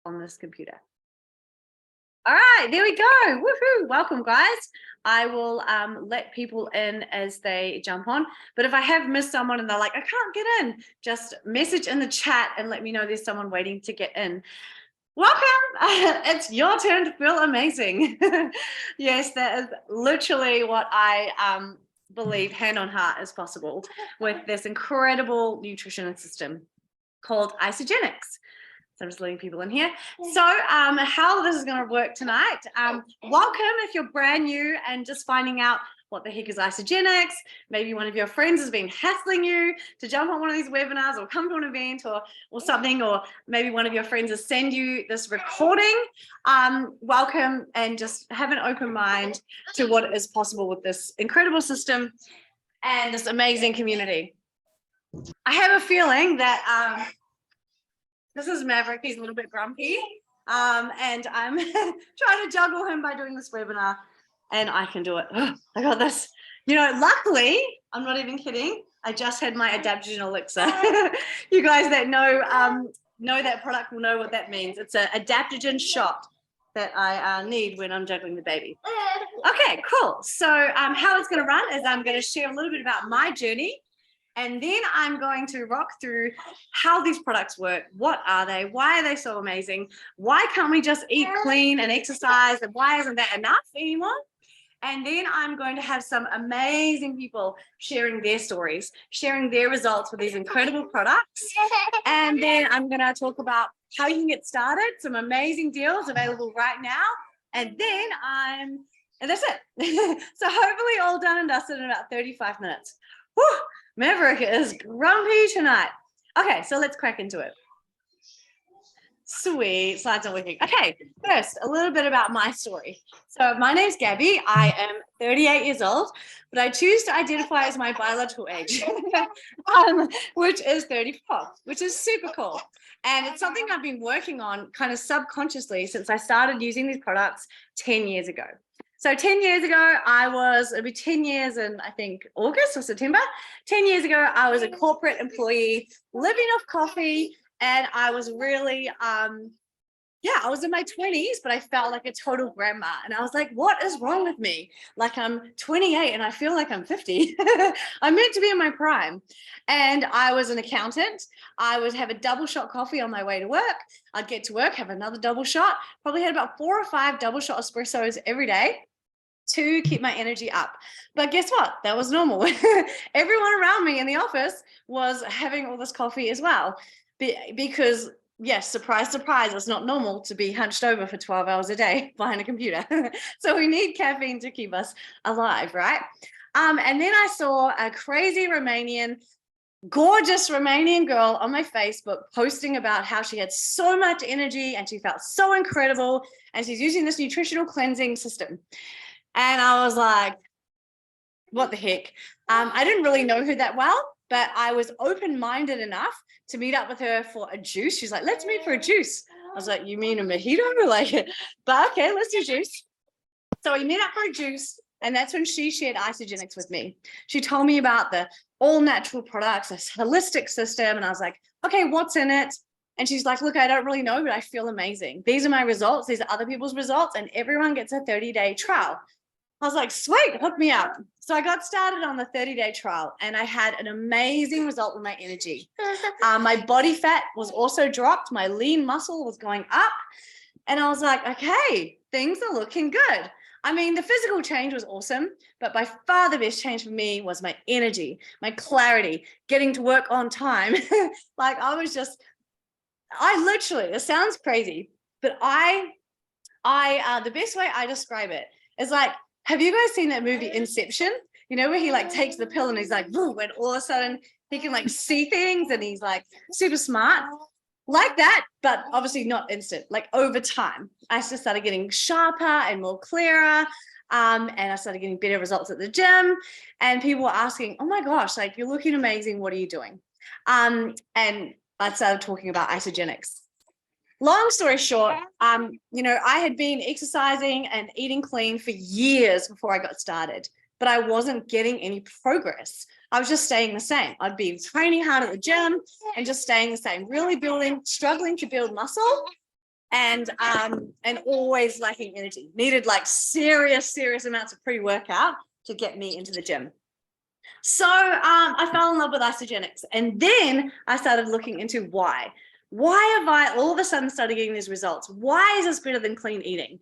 on this computer. All right, there we go. Woohoo! Welcome, guys. I will let people in as they jump on. But if I have missed someone and they're like, I can't get in, just message in the chat and let me know there's someone waiting to get in. Welcome. It's your turn to feel amazing. Yes, that is literally what I believe hand on heart is possible with this incredible nutrition system called Isogenics. So I'm just letting people in here. So how this is going to work tonight. Welcome if you're brand new and just finding out what the heck is Isogenics. Maybe one of your friends has been hassling you to jump on one of these webinars or come to an event or something, or maybe one of your friends has sent you this recording. Welcome, and just have an open mind to what is possible with this incredible system and this amazing community. I have a feeling that this is Maverick. He's a little bit grumpy, and I'm trying to juggle him by doing this webinar, and I can do it. Oh, I got this. You know, luckily, I'm not even kidding. I just had my adaptogen elixir. You guys that know that product will know what that means. It's an adaptogen shot that I need when I'm juggling the baby. Okay, cool. So how it's going to run is I'm going to share a little bit about my journey. And then I'm going to rock through how these products work. What are they? Why are they so amazing? Why can't we just eat clean and exercise? And why isn't that enough anymore? And then I'm going to have some amazing people sharing their stories, sharing their results with these incredible products. And then I'm going to talk about how you can get started, some amazing deals available right now. And then and that's it. So hopefully all done and dusted in about 35 minutes. Whew. Maverick is grumpy tonight. Okay, so let's crack into it. Sweet, slides are working. Okay, first, a little bit about my story. So my name's Gabby. I am 38 years old, but I choose to identify as my biological age, which is 34, which is super cool. And it's something I've been working on kind of subconsciously since I started using these products 10 years ago. So 10 years ago, it'll be 10 years in, I think, August or September. 10 years ago, I was a corporate employee living off coffee, and I was really, I was in my 20s, but I felt like a total grandma. And I was like, what is wrong with me? Like, I'm 28 and I feel like I'm 50. I'm meant to be in my prime. And I was an accountant. I would have a double shot coffee on my way to work. I'd get to work, have another double shot, probably had about 4 or 5 double shot espressos every day to keep my energy up. But guess what? That was normal. Everyone around me in the office was having all this coffee as well. Because, yes, surprise, surprise, it's not normal to be hunched over for 12 hours a day behind a computer. So we need caffeine to keep us alive, right? And then I saw a crazy gorgeous Romanian girl on my Facebook posting about how she had so much energy and she felt so incredible, and she's using this nutritional cleansing system. And I was like, what the heck? I didn't really know her that well, but I was open-minded enough to meet up with her for a juice. She's like, let's meet for a juice. I was like, you mean a mojito? But okay, let's do juice. So we met up for a juice, and that's when she shared Isogenics with me. She told me about the all-natural products, this holistic system, and I was like, okay, what's in it? And she's like, look, I don't really know, but I feel amazing. These are my results. These are other people's results, and everyone gets a 30-day trial. I was like, sweet, hook me up. So I got started on the 30-day trial, and I had an amazing result with my energy. My body fat was also dropped. My lean muscle was going up. And I was like, okay, things are looking good. I mean, the physical change was awesome, but by far the best change for me was my energy, my clarity, getting to work on time. Like I literally, it sounds crazy, but the best way I describe it is like, have you guys seen that movie Inception? You know, where he like takes the pill and he's like, boom, and all of a sudden he can like see things and he's like super smart. Like that, but obviously not instant, like over time. I just started getting sharper and more clearer. And I started getting better results at the gym. And people were asking, oh my gosh, like you're looking amazing. What are you doing? And I started talking about Isogenics. Long story short, you know, I had been exercising and eating clean for years before I got started, but I wasn't getting any progress. I was just staying the same. I'd be training hard at the gym and just staying the same, really struggling to build muscle. and always lacking energy. Needed like serious amounts of pre-workout to get me into the gym. So I fell in love with isogenics, and then I started looking into why. Why have I all of a sudden started getting these results? Why is this better than clean eating?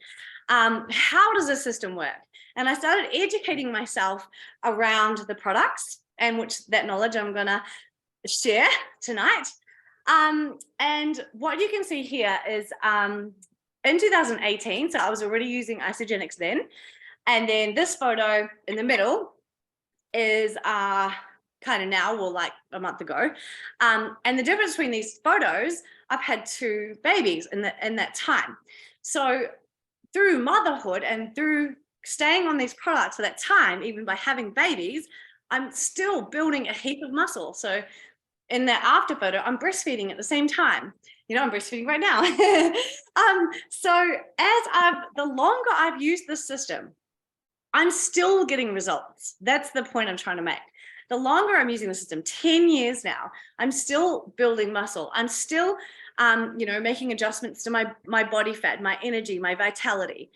How does this system work? And I started educating myself around the products, and which that knowledge I'm gonna share tonight. And what you can see here is in 2018, so I was already using isogenics then, and then this photo in the middle is kind of now, well, like a month ago. And the difference between these photos, I've had 2 babies in that time. So through motherhood and through staying on these products for that time, even by having babies, I'm still building a heap of muscle. So in that after photo, I'm breastfeeding at the same time. You know, I'm breastfeeding right now. So the longer I've used this system, I'm still getting results. That's the point I'm trying to make. The longer I'm using the system, 10 years now, I'm still building muscle. I'm still, you know, making adjustments to my body fat, my energy, my vitality.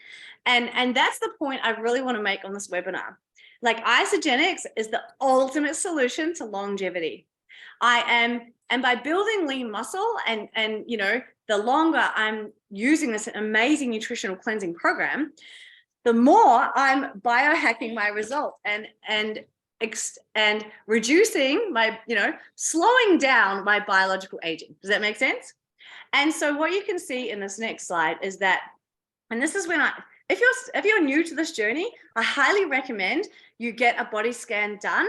And that's the point I really want to make on this webinar. Like, isogenics is the ultimate solution to longevity. And by building lean muscle and you know, the longer I'm using this amazing nutritional cleansing program, the more I'm biohacking my results and reducing my, you know, slowing down my biological aging. Does that make sense? And so what you can see in this next slide is that, and this is when if you're new to this journey, I highly recommend you get a body scan done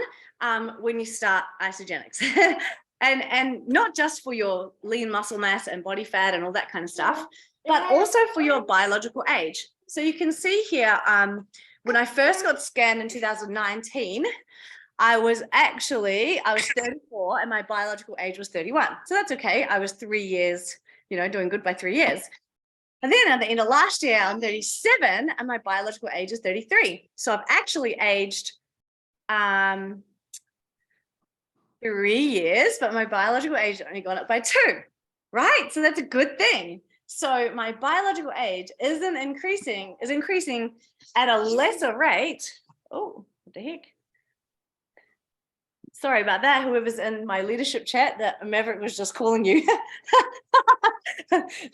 when you start isogenics. and not just for your lean muscle mass and body fat and all that kind of stuff, but also for your biological age. So you can see here, when I first got scanned in 2019, I was 34 and my biological age was 31. So that's okay. I was 3 years, you know, doing good by 3 years. And then at the end of last year, I'm 37 and my biological age is 33. So I've actually aged 3 years, but my biological age has only gone up by 2, right? So that's a good thing. So my biological age is increasing at a lesser rate. Oh, what the heck? Sorry about that. Whoever's in my leadership chat, that Maverick was just calling you.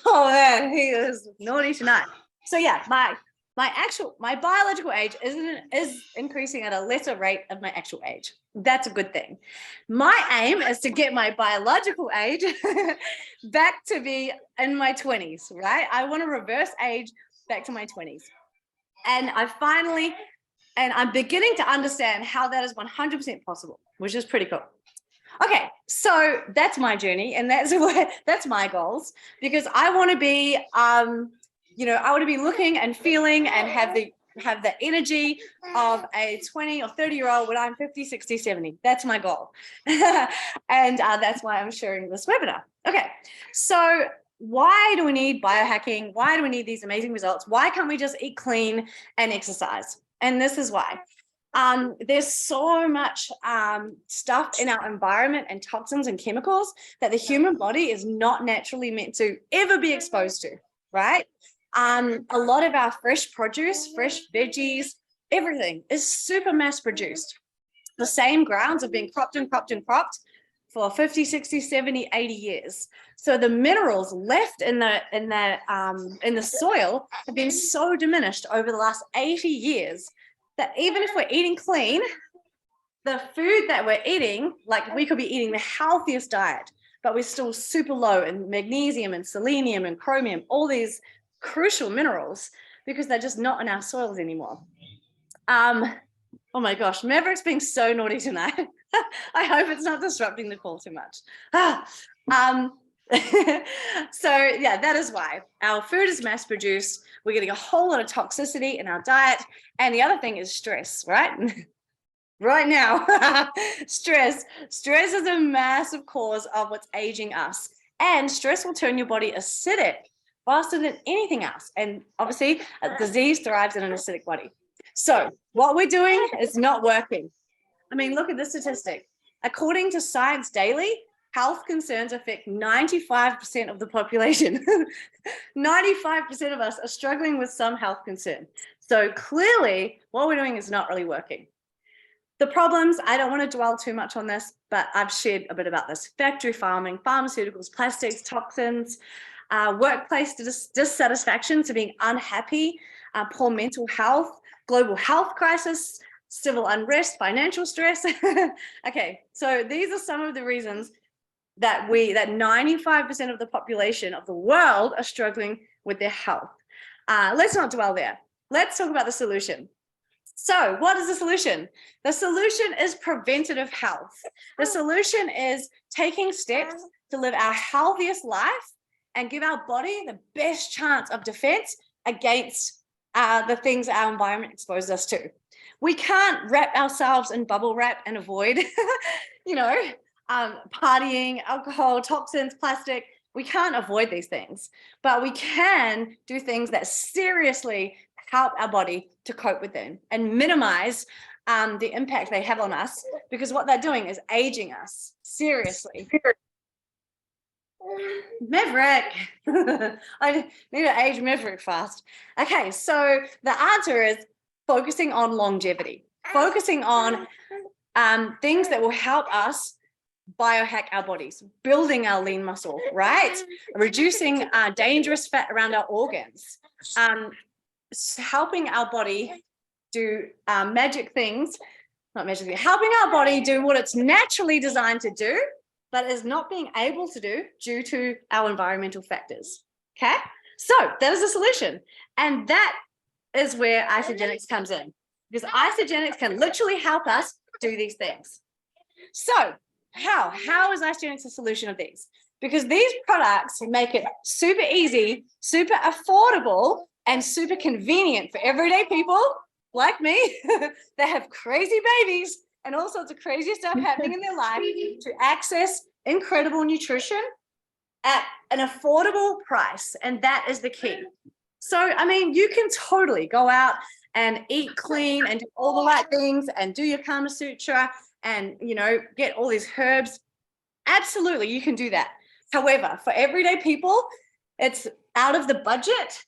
Oh man, he is naughty tonight. So yeah, my biological age is increasing at a lesser rate of my actual age. That's a good thing. My aim is to get my biological age back to be in my 20s, right? I want to reverse age back to my 20s. And I'm beginning to understand how that is 100% possible, which is pretty cool. Okay, so that's my journey, and that's my goals, because I want to be, you know, I want to be looking and feeling and have the energy of a 20 or 30-year-old when I'm 50, 60, 70. That's my goal. And that's why I'm sharing this webinar. Okay, so why do we need biohacking? Why do we need these amazing results? Why can't we just eat clean and exercise? And this is why. There's so much stuff in our environment and toxins and chemicals that the human body is not naturally meant to ever be exposed to, right? A lot of our fresh produce, fresh veggies, everything is super mass produced. The same grounds have been cropped and cropped and cropped for 50, 60, 70, 80 years. So the minerals left in the soil have been so diminished over the last 80 years that even if we're eating clean, the food that we're eating, like we could be eating the healthiest diet, but we're still super low in magnesium and selenium and chromium, all these crucial minerals, because they're just not in our soils anymore. Oh my gosh, Maverick's being so naughty tonight. I hope it's not disrupting the call too much. So yeah, that is why our food is mass produced. We're getting a whole lot of toxicity in our diet. And the other thing is stress, right? Right now, stress is a massive cause of what's aging us. And stress will turn your body acidic faster than anything else. And obviously, disease thrives in an acidic body. So what we're doing is not working. I mean, look at this statistic. According to Science Daily, health concerns affect 95% of the population. 95% of us are struggling with some health concern. So clearly what we're doing is not really working. The problems, I don't want to dwell too much on this, but I've shared a bit about this. Factory farming, pharmaceuticals, plastics, toxins, workplace dissatisfaction, so being unhappy, poor mental health, global health crisis, civil unrest, financial stress. Okay, so these are some of the reasons that 95% of the population of the world are struggling with their health. Let's not dwell there. Let's talk about the solution. So what is the solution? The solution is preventative health. The solution is taking steps to live our healthiest life and give our body the best chance of defense against the things our environment exposes us to. We can't wrap ourselves in bubble wrap and avoid, partying, alcohol, toxins, plastic. We can't avoid these things, but we can do things that seriously help our body to cope with them and minimize the impact they have on us, because what they're doing is aging us seriously. Maverick. I need to age Maverick fast. Okay, so the answer is focusing on longevity, focusing on things that will help us biohack our bodies, building our lean muscle, right? Reducing dangerous fat around our organs, helping our body do magic things, not magically, helping our body do what it's naturally designed to do, but is not being able to do due to our environmental factors. Okay, so that is the solution. And that is where isogenics comes in, because isogenics can literally help us do these things. So how is isogenics a solution of these? Because these products make it super easy, super affordable, and super convenient for everyday people like me that have crazy babies and all sorts of crazy stuff happening in their life to access incredible nutrition at an affordable price. And that is the key. So, I mean, you can totally go out and eat clean and do all the right things and do your Kama Sutra and, get all these herbs. Absolutely, you can do that. However, for everyday people, it's out of the budget,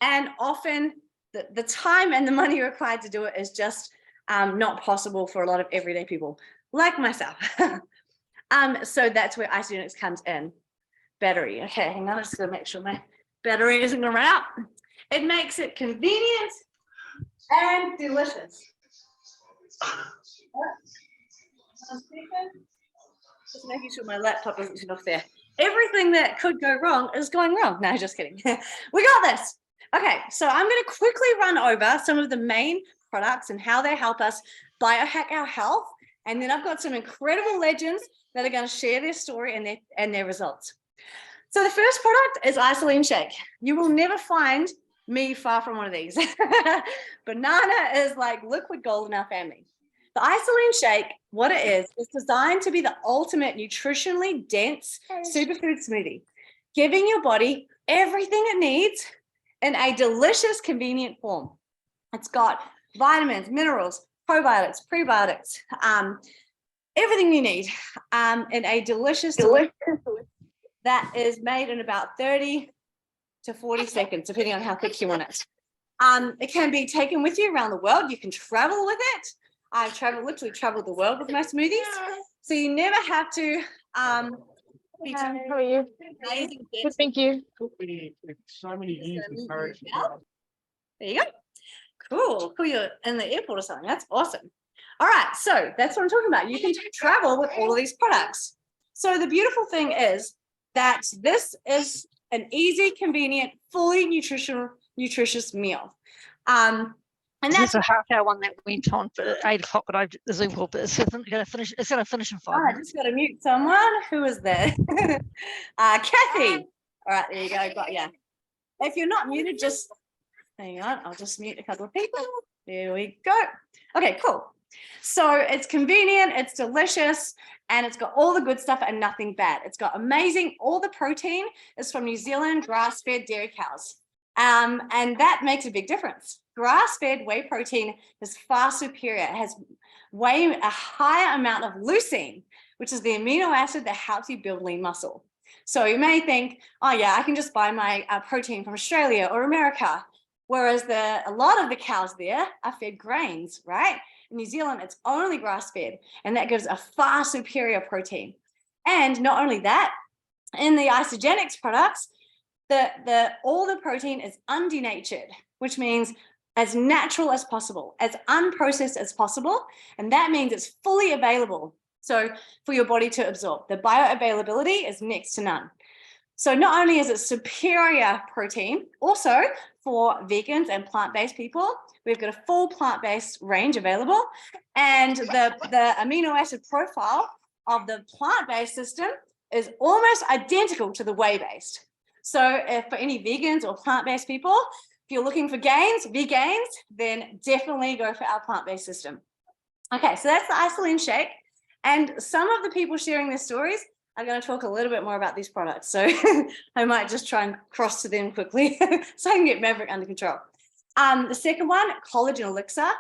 and often the time and the money required to do it is just not possible for a lot of everyday people like myself. So that's where isogenics comes in. Battery. Okay, hang on, I'm just gonna make sure my battery isn't gonna run out. It makes it convenient and delicious. Just making sure my laptop isn't turned off there. Everything that could go wrong is going wrong. No, just kidding. We got this. Okay, so I'm going to quickly run over some of the main products and how they help us biohack our health. And then I've got some incredible legends that are going to share their story and their results. So the first product is Isolene Shake. You will never find me far from one of these. Banana is like liquid gold in our family. The Isolene Shake, what it is designed to be the ultimate nutritionally dense superfood smoothie, giving your body everything it needs in a delicious, convenient form. It's got vitamins, minerals, probiotics, prebiotics, everything you need in a delicious that is made in about 30 to 40 seconds, depending on how quick you want it. It can be taken with you around the world. You can travel with it. I've literally traveled the world with my smoothies. So you never have to be too How are you? amazing. Good, thank you. So many easy parts. There you go. Cool. You're in the airport or something. That's awesome. All right. So that's what I'm talking about. You can travel with all of these products. So the beautiful thing is that this is an easy, convenient, fully nutritious meal. And There's that's a half-hour one that went on for 8 o'clock, but the Zoom call, but it's going to finish. It's going to finish in 5 I minutes. just got to mute someone. Who is there? Kathy. All right, there you go. Got ya. If you're not muted, just hang on. I'll just mute a couple of people. There we go. Okay, cool. So it's convenient, it's delicious, and it's got all the good stuff and nothing bad. It's got amazing, all the protein is from New Zealand grass-fed dairy cows. And that makes a big difference. Grass-fed whey protein is far superior. It has a higher amount of leucine, which is the amino acid that helps you build lean muscle. So you may think, oh yeah, I can just buy my protein from Australia or America. Whereas a lot of the cows there are fed grains, right? In New Zealand, it's only grass-fed, and that gives a far superior protein. And not only that, in the isogenics products, all the protein is undenatured, which means as natural as possible, as unprocessed as possible, and that means it's fully available. So for your body to absorb, the bioavailability is next to none. So not only is it superior protein, also for vegans and plant-based people, we've got a full plant-based range available, and the amino acid profile of the plant-based system is almost identical to the whey-based. So if for any vegans or plant-based people, if you're looking for vegans, then definitely go for our plant-based system. Okay, so that's the isolene shake. And some of the people sharing their stories are going to talk a little bit more about these products. So I might just try and cross to them quickly so I can get Maverick under control. The second one, collagen elixir.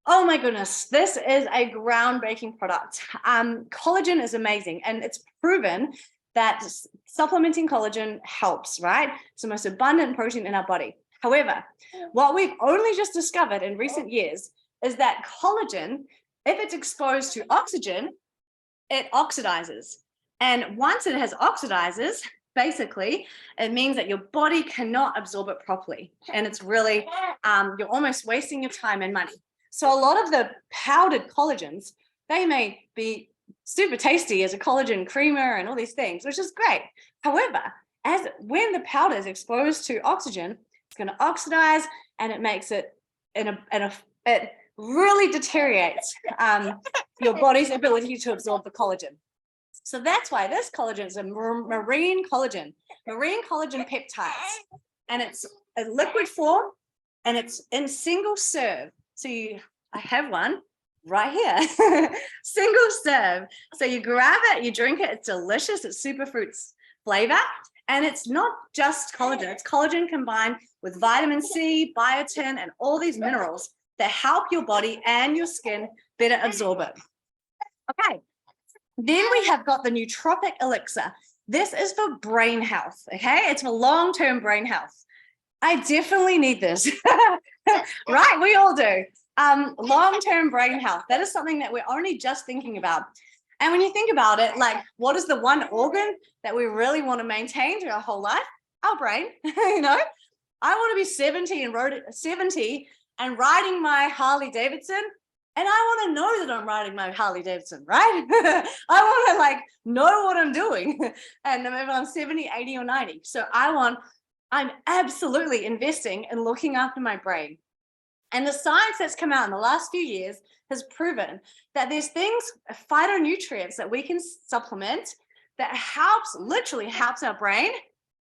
Oh my goodness, this is a groundbreaking product. Collagen is amazing, and it's proven that supplementing collagen helps, right? It's the most abundant protein in our body. However, what we've only just discovered in recent years is that collagen, if it's exposed to oxygen, it oxidizes. And once it has oxidizes, basically, it means that your body cannot absorb it properly. And it's really, you're almost wasting your time and money. So a lot of the powdered collagens, they may be super tasty as a collagen creamer and all these things, which is great. However, when the powder is exposed to oxygen, it's going to oxidize, and it makes it it really deteriorates your body's ability to absorb the collagen. So that's why this collagen is a marine collagen peptides, and it's a liquid form, and it's in single serve. So I have one right here, single serve. So you grab it, you drink it, it's delicious. It's superfruits flavor. And it's not just collagen, it's collagen combined with vitamin C, biotin, and all these minerals that help your body and your skin better absorb it. Okay, then we have got the nootropic elixir. This is for brain health, okay? It's for long-term brain health. I definitely need this, right? We all do. Long-term brain health, that is something that we're only just thinking about. And when you think about it, like, what is the one organ that we really want to maintain through our whole life? Our brain. You know, I want to be 70 and riding my Harley Davidson, and I want to know that I'm riding my Harley Davidson, right? I want to like know what I'm doing, and if I'm 70, 80, or 90. So I'm absolutely investing in looking after my brain. And the science that's come out in the last few years has proven that there's things, phytonutrients that we can supplement that literally helps our brain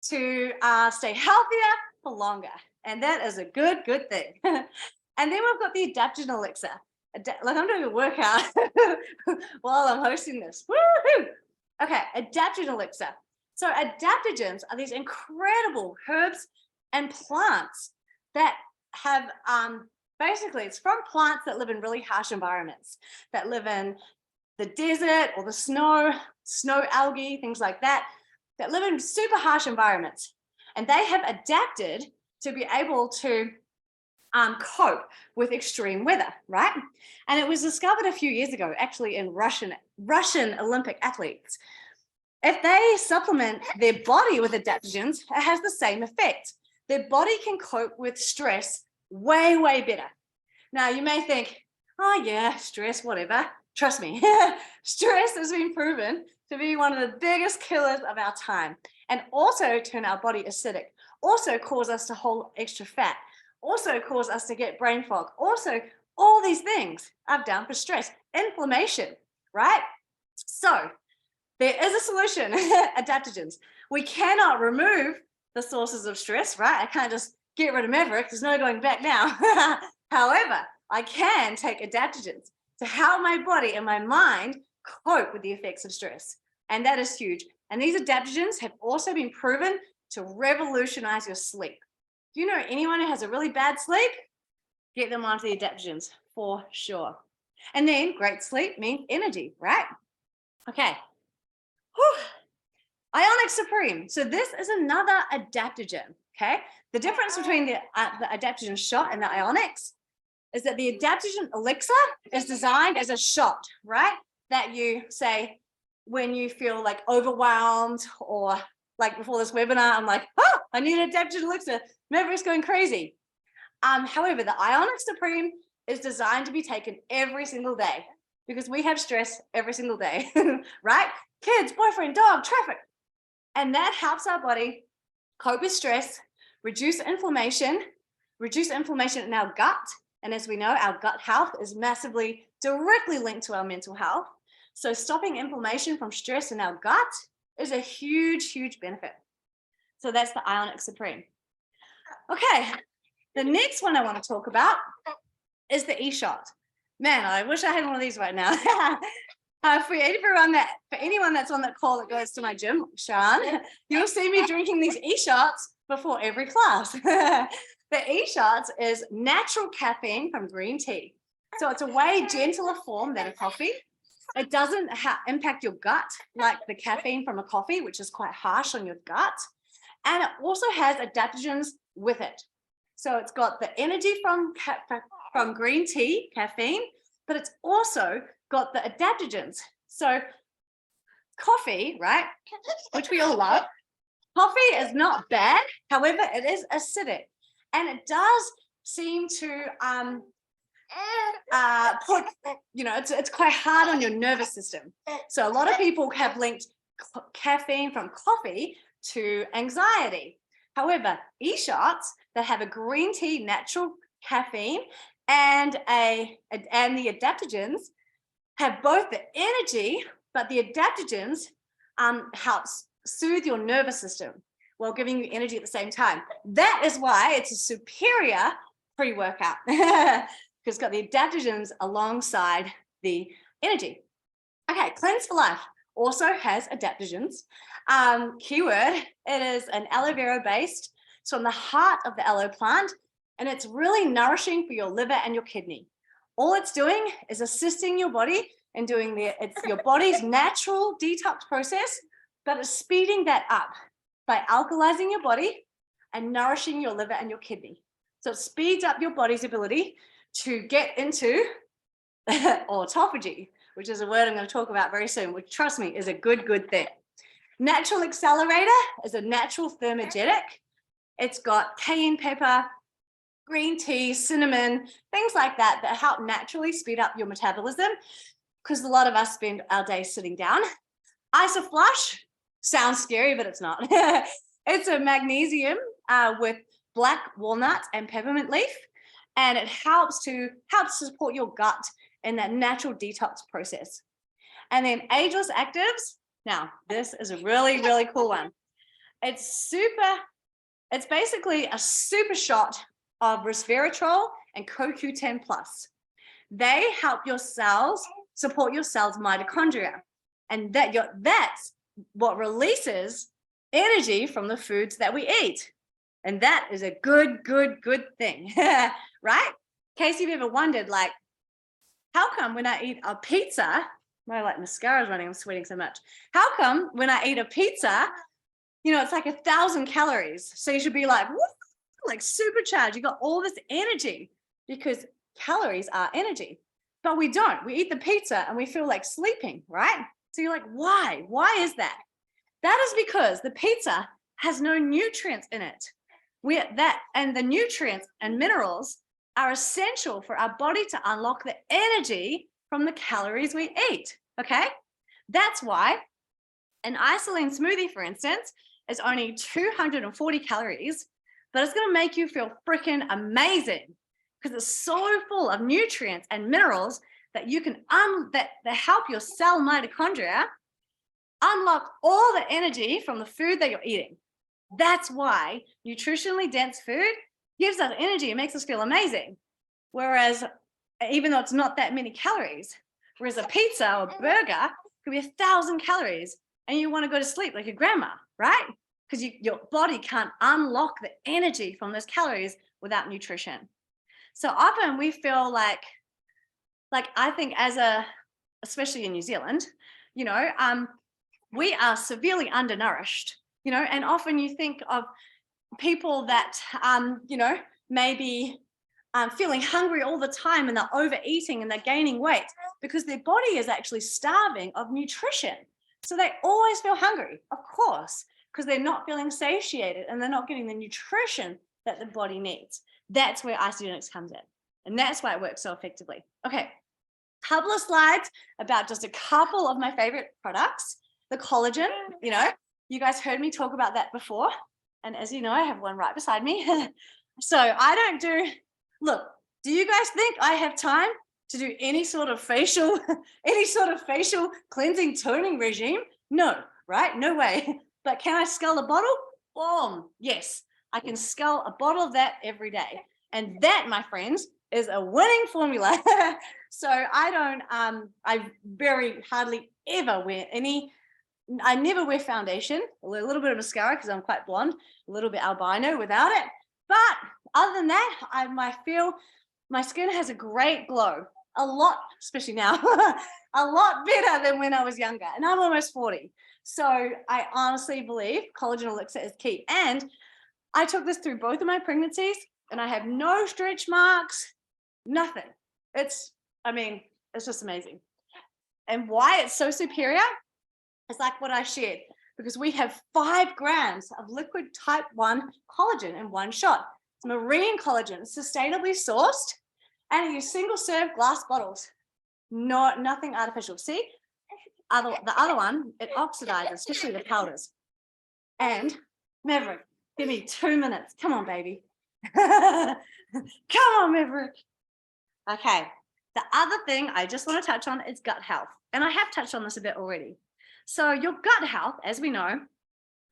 to stay healthier for longer. And that is a good thing. And then we've got the adaptogen elixir. Like, I'm doing a workout while I'm hosting this. Woo-hoo! Okay, adaptogen elixir. So adaptogens are these incredible herbs and plants that have basically, it's from plants that live in really harsh environments, that live in the desert or the snow algae, things like that live in super harsh environments. And they have adapted to be able to cope with extreme weather, right? And it was discovered a few years ago, actually, in Russian Olympic athletes. If they supplement their body with adaptogens, it has the same effect. Their body can cope with stress way, way better. Now, you may think, oh yeah, stress, whatever. Trust me, stress has been proven to be one of the biggest killers of our time, and also turn our body acidic, also cause us to hold extra fat, also cause us to get brain fog, also all these things are down for stress, inflammation, right? So there is a solution, adaptogens. We cannot remove the sources of stress, right? I can't just get rid of Maverick, there's no going back now. However, I can take adaptogens to help my body and my mind cope with the effects of stress. And that is huge. And these adaptogens have also been proven to revolutionize your sleep. Do you know anyone who has a really bad sleep? Get them onto the adaptogens for sure. And then great sleep means energy, right? Okay. Whew. Ionic Supreme. So this is another adaptogen, okay? The difference between the adaptogen shot and the ionics is that the adaptogen elixir is designed as a shot, right? That you say when you feel like overwhelmed, or like before this webinar, I'm like, oh, I need an adaptogen elixir. Maverick's going crazy. However, the Ionic Supreme is designed to be taken every single day because we have stress every single day, right? Kids, boyfriend, dog, traffic. And that helps our body cope with stress, reduce inflammation in our gut. And as we know, our gut health is massively directly linked to our mental health. So stopping inflammation from stress in our gut is a huge, huge benefit. So that's the Ionic Supreme. Okay, the next one I want to talk about is the E-shot. Man, I wish I had one of these right now. For anyone that's on that call that goes to my gym, Sean, you'll see me drinking these E-shots before every class. The E-shots is natural caffeine from green tea. So it's a way gentler form than a coffee. It doesn't impact your gut like the caffeine from a coffee, which is quite harsh on your gut. And it also has adaptogens with it. So it's got the energy from green tea, caffeine, but it's also got the adaptogens. So coffee, right, which we all love, coffee is not bad. However, it is acidic, and it does seem to put, it's quite hard on your nervous system. So a lot of people have linked caffeine from coffee to anxiety. However, E-shots that have a green tea natural caffeine and the adaptogens have both the energy, but the adaptogens helps soothe your nervous system while giving you energy at the same time. That is why it's a superior pre-workout because it's got the adaptogens alongside the energy. Okay, Cleanse for Life also has adaptogens. Keyword, it is an aloe vera based. It's from the heart of the aloe plant, and it's really nourishing for your liver and your kidney. All it's doing is assisting your body in doing it's your body's natural detox process, but it's speeding that up by alkalizing your body and nourishing your liver and your kidney. So it speeds up your body's ability to get into autophagy, which is a word I'm going to talk about very soon, which, trust me, is a good thing. Natural Accelerator is a natural thermogenic. It's got cayenne pepper, green tea, cinnamon, things like that help naturally speed up your metabolism because a lot of us spend our day sitting down. Isoflush sounds scary, but it's not. It's a magnesium with black walnut and peppermint leaf, and it helps to support your gut in that natural detox process. And then Ageless Actives. Now, this is a really, really cool one. It's basically a super shot of resveratrol and CoQ10+. They help your cells, support your cells' mitochondria. And that's what releases energy from the foods that we eat. And that is a good thing, right? In case you've ever wondered, like, how come when I eat a pizza, my mascara is running, I'm sweating so much. How come when I eat a pizza, it's like 1,000 calories. So you should be like, woo, like supercharged. You got all this energy because calories are energy, but we don't. We eat the pizza and we feel like sleeping, right? So you're like, why? Why is that? That is because the pizza has no nutrients in it. And the nutrients and minerals are essential for our body to unlock the energy from the calories we eat, okay? That's why an isolene smoothie, for instance, is only 240 calories, but it's gonna make you feel freaking amazing because it's so full of nutrients and minerals that you can that help your cell mitochondria unlock all the energy from the food that you're eating. That's why nutritionally dense food gives us energy and makes us feel amazing. Whereas, even though it's not that many calories, whereas a pizza or a burger could be 1,000 calories and you want to go to sleep like your grandma, right? Because your body can't unlock the energy from those calories without nutrition. So often we feel like I think especially in New Zealand, you know, we are severely undernourished, you know, and often you think of people that, you know, maybe feeling hungry all the time and they're overeating and they're gaining weight because their body is actually starving of nutrition. So they always feel hungry, of course, because they're not feeling satiated and they're not getting the nutrition that the body needs. That's where Isagenix comes in. And that's why it works so effectively. Okay, couple of slides about just a couple of my favorite products. The collagen, you know, you guys heard me talk about that before. And as you know, I have one right beside me. So I don't do, look, do you guys think I have time to do any sort of facial cleansing toning regime? No, right? No way. But can I scull a bottle? Boom. Yes, I can scull a bottle of that every day. And that, my friends, is a winning formula. So I don't, I very hardly ever wear any, I never wear foundation, a little bit of mascara because I'm quite blonde, a little bit albino without it. But other than that, I feel my skin has a great glow, a lot, especially now, a lot better than when I was younger. And I'm almost 40. So I honestly believe collagen elixir is key. And I took this through both of my pregnancies and I have no stretch marks, nothing. It's, I mean, it's just amazing. And why it's so superior is like what I shared, because we have 5 grams of liquid type 1 collagen in one shot. It's marine collagen, sustainably sourced, and I use single serve glass bottles. Nothing artificial. See, the other one, it oxidizes, especially the powders. And Maverick, give me 2 minutes. Come on, baby. Come on, Maverick. Okay. The other thing I just want to touch on is gut health. And I have touched on this a bit already. So your gut health, as we know,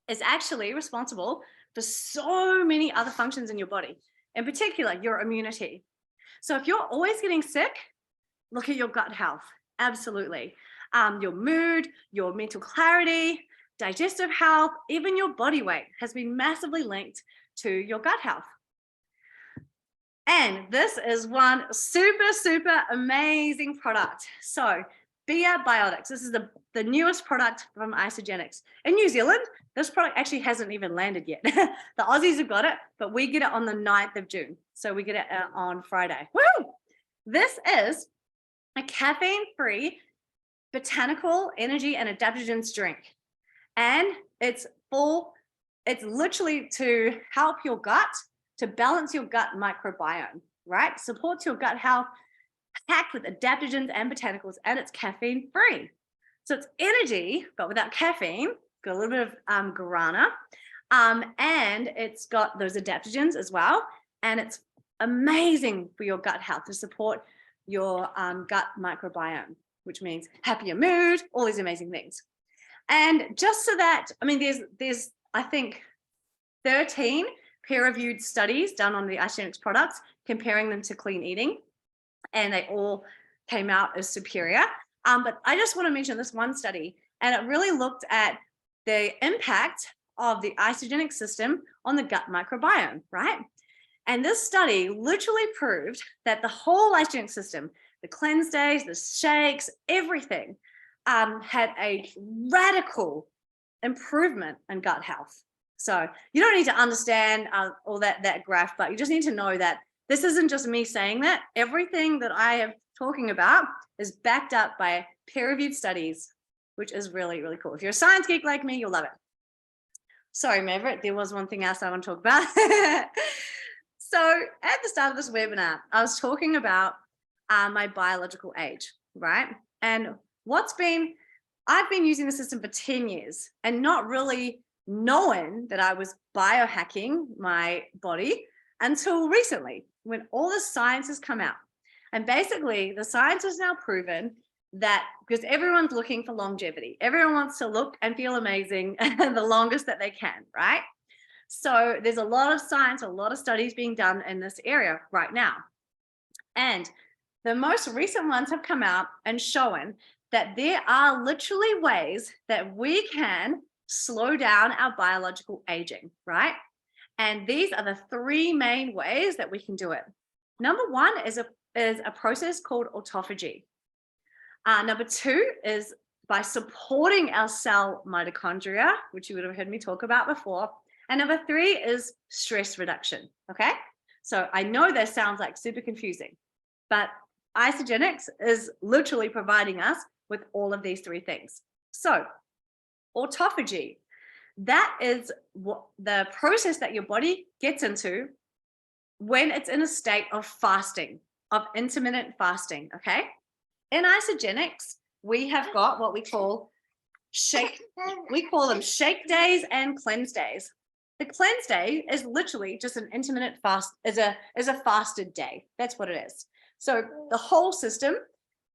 is actually responsible for so many other functions in your body, in particular, your immunity. So if you're always getting sick, look at your gut health. Absolutely. Your mood, your mental clarity, digestive health, even your body weight has been massively linked to your gut health. And this is one super, super amazing product. So BIOHACK, this is the newest product from Isagenix. In New Zealand, this product actually hasn't even landed yet. The Aussies have got it, but we get it on the 9th of June. So we get it on Friday. Woo! This is a caffeine-free botanical energy and adaptogens drink. And it's literally to help your gut, to balance your gut microbiome, right? Supports your gut health, packed with adaptogens and botanicals, and it's caffeine free. So it's energy, but without caffeine, got a little bit of guarana, and it's got those adaptogens as well. And it's amazing for your gut health to support your gut microbiome, which means happier mood, all these amazing things. And just so that, I mean, there's I think 13 peer-reviewed studies done on the Isagenix products, comparing them to clean eating, and they all came out as superior. But I just want to mention this one study, and it really looked at the impact of the Isagenix system on the gut microbiome, right? And this study literally proved that the whole Isagenix system, the cleanse days, the shakes, everything, had a radical improvement in gut health. So you don't need to understand all that graph, but you just need to know that this isn't just me saying that. Everything that I am talking about is backed up by peer-reviewed studies, which is really, really cool. If you're a science geek like me, you'll love it. Sorry, Maverick, there was one thing else I want to talk about. So at the start of this webinar, I was talking about my biological age, right? And I've been using the system for 10 years and not really knowing that I was biohacking my body until recently, when all the science has come out. And basically the science has now proven that, because everyone's looking for longevity, everyone wants to look and feel amazing the longest that they can, right? So there's a lot of science, a lot of studies being done in this area right now. And the most recent ones have come out and shown that there are literally ways that we can slow down our biological aging, right? And these are the 3 main ways that we can do it. Number 1 is a process called autophagy. Number 2 is by supporting our cell mitochondria, which you would have heard me talk about before. And number 3 is stress reduction. Okay. So I know that sounds like super confusing, but Isagenix is literally providing us with all of these 3 things. So autophagy, that is what the process that your body gets into when it's in a state of fasting, of intermittent fasting. Okay. In Isagenix, we have got what we call them shake days and cleanse days. The cleanse day is literally just an intermittent fast, is a fasted day. That's what it is. So the whole system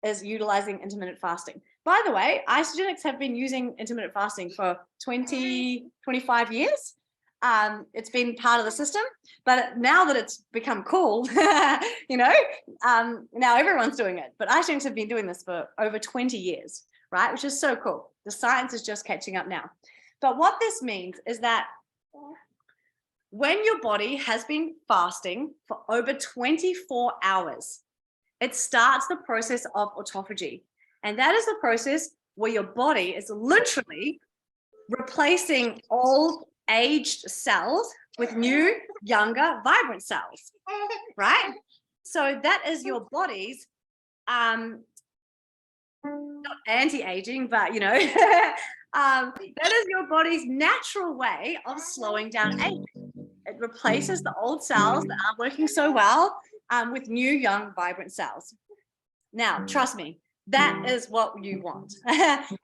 is utilizing intermittent fasting. By the way, Isagenix have been using intermittent fasting for 25 years. It's been part of the system, but now that it's become cool, now everyone's doing it. But Isagenix have been doing this for over 20 years, right? Which is so cool. The science is just catching up now. But what this means is that when your body has been fasting for over 24 hours, it starts the process of autophagy. And that is the process where your body is literally replacing old aged cells with new, younger, vibrant cells, right? So that is your body's, not anti-aging, but that is your body's natural way of slowing down aging. It replaces the old cells that aren't working so well with new, young, vibrant cells. Now, trust me, that is what you want.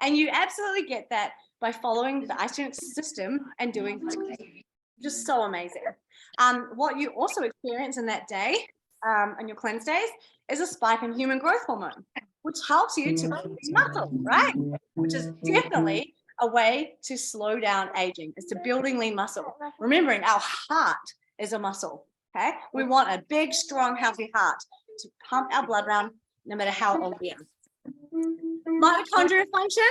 And you absolutely get that by following the Isagenix system and doing this. Just so amazing. What you also experience in that day, on your cleanse days, is a spike in human growth hormone, which helps you to build muscle, right? Which is definitely a way to slow down aging, is to building lean muscle. Remembering our heart is a muscle, okay? We want a big, strong, healthy heart to pump our blood around no matter how old we are. Mitochondria function,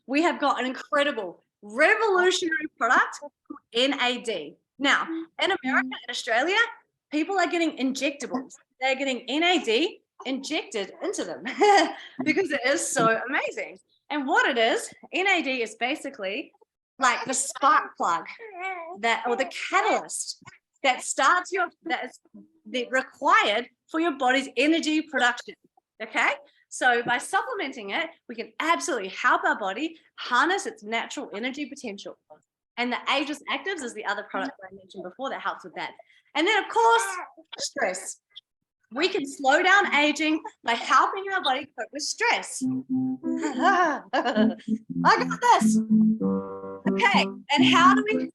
we have got an incredible, revolutionary product called NAD. Now, in America and Australia, people are getting injectables. They're getting NAD injected into them because it is so amazing. And what it is, NAD is basically like the spark plug or the catalyst that starts that's required for your body's energy production. Okay. So by supplementing it, we can absolutely help our body harness its natural energy potential. And the Ageless Actives is the other product that I mentioned before that helps with that. And then, of course, stress. We can slow down aging by helping our body cope with stress. I got this. Okay, and how do we?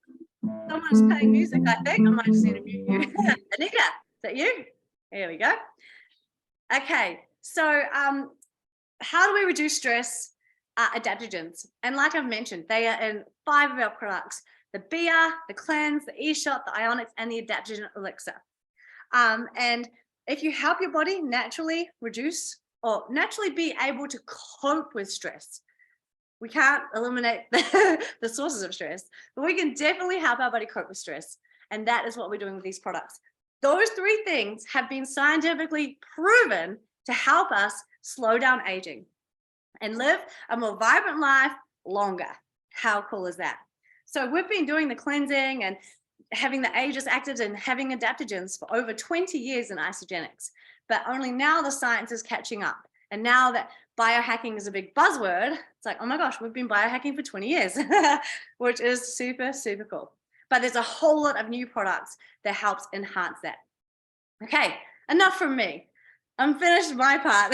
Someone's playing music, I think. I might just need to mute you. Anika, is that you? Here we go. Okay, so how do we reduce stress? Adaptogens. And like I've mentioned, they are in 5 of our products: the BIA, the Cleanse, the E-Shot, the Ionics, and the Adaptogen Elixir. And if you help your body naturally reduce or naturally be able to cope with stress, we can't eliminate the sources of stress, but we can definitely help our body cope with stress. And that is what we're doing with these products. Those 3 things have been scientifically proven to help us slow down aging and live a more vibrant life longer. How cool is that? So we've been doing the cleansing and having the Ageless Actives and having adaptogens for over 20 years in Isagenix, but only now the science is catching up. And now that biohacking is a big buzzword, it's like, oh my gosh, we've been biohacking for 20 years, which is super, super cool. But there's a whole lot of new products that helps enhance that. Okay, enough from me. I'm finished with my part.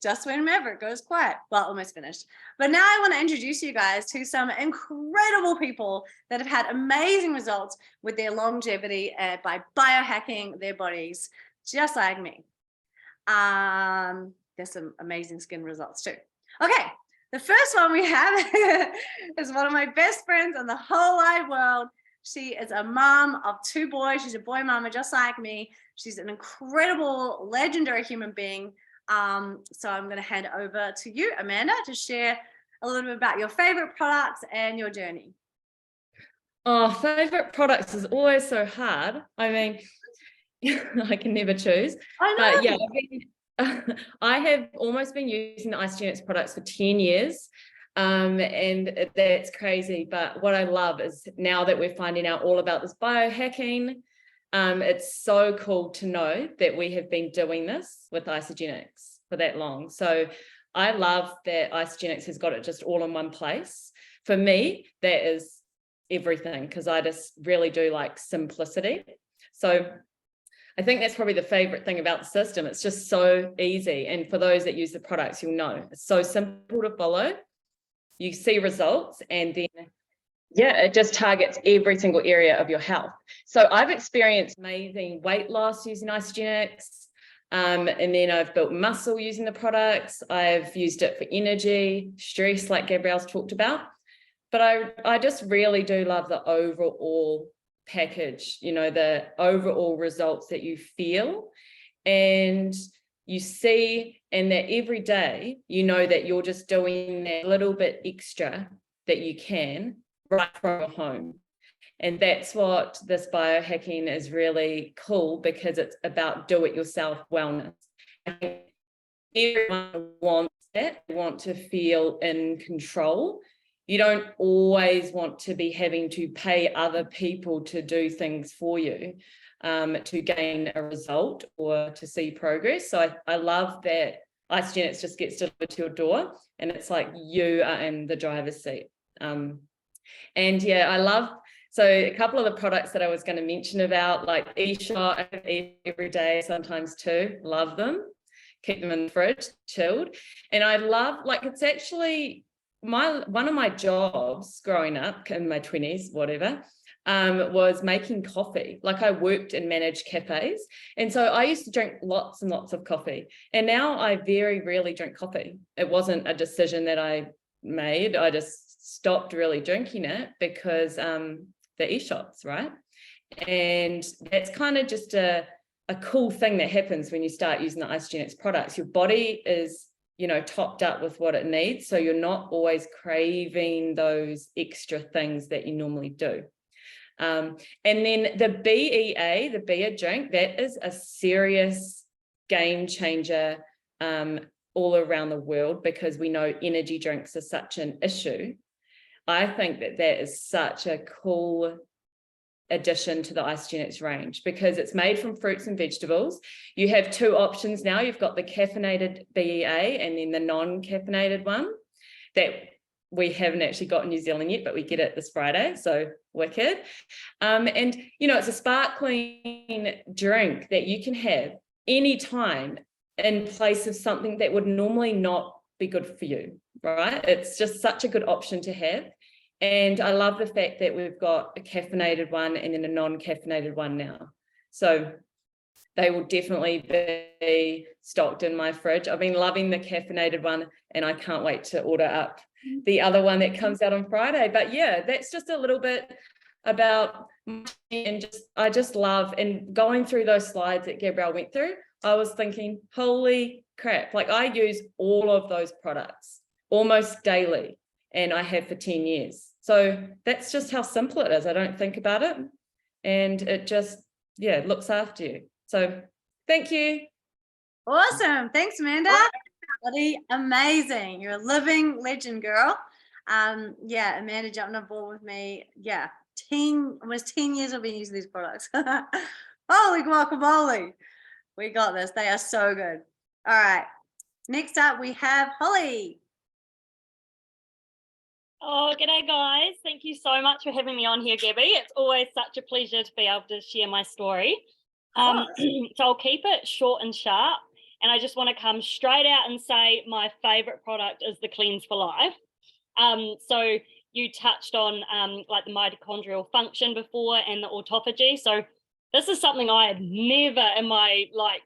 Just whenever it goes quiet. Well, almost finished. But now I want to introduce you guys to some incredible people that have had amazing results with their longevity by biohacking their bodies, just like me. There's some amazing skin results too. Okay, the first one we have is one of my best friends in the whole wide world. She is a mom of 2 boys. She's a boy mama just like me. She's an incredible, legendary human being. So I'm going to hand it over to you, Amanda, to share a little bit about your favorite products and your journey. Oh, favorite products is always so hard. I mean, I can never choose. I know. But yeah, I have almost been using the Isagenix products for 10 years. And that's crazy. But what I love is now that we're finding out all about this biohacking, it's so cool to know that we have been doing this with Isagenix for that long. So I love that Isagenix has got it just all in one place. For me, that is everything, because I just really do like simplicity. So I think that's probably the favorite thing about the system. It's just so easy. And for those that use the products, you'll know it's so simple to follow. You see results, and then, yeah, it just targets every single area of your health. So I've experienced amazing weight loss using Isagenix. And then I've built muscle using the products. I've used it for energy, stress, like Gabrielle's talked about. But I just really do love the overall package, you know, the overall results that you feel and you see, and that every day, you know that you're just doing that little bit extra that you can right from home. And that's what this biohacking is really cool, because it's about do-it-yourself wellness. And everyone wants that, they want to feel in control. You don't always want to be having to pay other people to do things for you to gain a result or to see progress. So I love that Isagenix just gets delivered to your door and it's like you are in the driver's seat. And yeah, I love, so a couple of the products that I was going to mention about, like e-shot, I eat every day, sometimes too, love them, keep them in the fridge, chilled. And I love, like, it's actually, one of my jobs growing up in my 20s, whatever, was making coffee. Like, I worked and managed cafes. And so I used to drink lots and lots of coffee. And now I very rarely drink coffee. It wasn't a decision that I made. I just stopped really drinking it because the e-shots, right? And that's kind of just a cool thing that happens when you start using the Isagenix products. Your body is, you know, topped up with what it needs. So you're not always craving those extra things that you normally do. And then the BEA, the BEA drink, that is a serious game changer all around the world, because we know energy drinks are such an issue. I think that that is such a cool addition to the Isagenix range, because it's made from fruits and vegetables. You have two options now. You've got the caffeinated BEA and then the non-caffeinated one that we haven't actually got in New Zealand yet, but we get it this Friday, so wicked. And, you know, it's a sparkling drink that you can have anytime in place of something that would normally not be good for you, right? It's just such a good option to have. And I love the fact that we've got a caffeinated one and then a non-caffeinated one now. So they will definitely be stocked in my fridge. I've been loving the caffeinated one and I can't wait to order up the other one that comes out on Friday. But yeah, that's just a little bit about, and I just love, and going through those slides that Gabrielle went through, I was thinking, holy crap, like I use all of those products almost daily, and I have for 10 years. So that's just how simple it is. I don't think about it, and it just, yeah, looks after you. So thank you. Awesome. Thanks, Amanda. Bloody amazing. You're a living legend, girl. Yeah, Amanda jumped on board with me. Yeah, almost 10 years I've been using these products. Holy guacamole. We got this. They are so good. All right. Next up, we have Holly. Oh, g'day guys. Thank you so much for having me on here, Gabby. It's always such a pleasure to be able to share my story. So I'll keep it short and sharp. And I just want to come straight out and say my favorite product is the Cleanse for Life. So you touched on like the mitochondrial function before and the autophagy. So this is something I had never in my like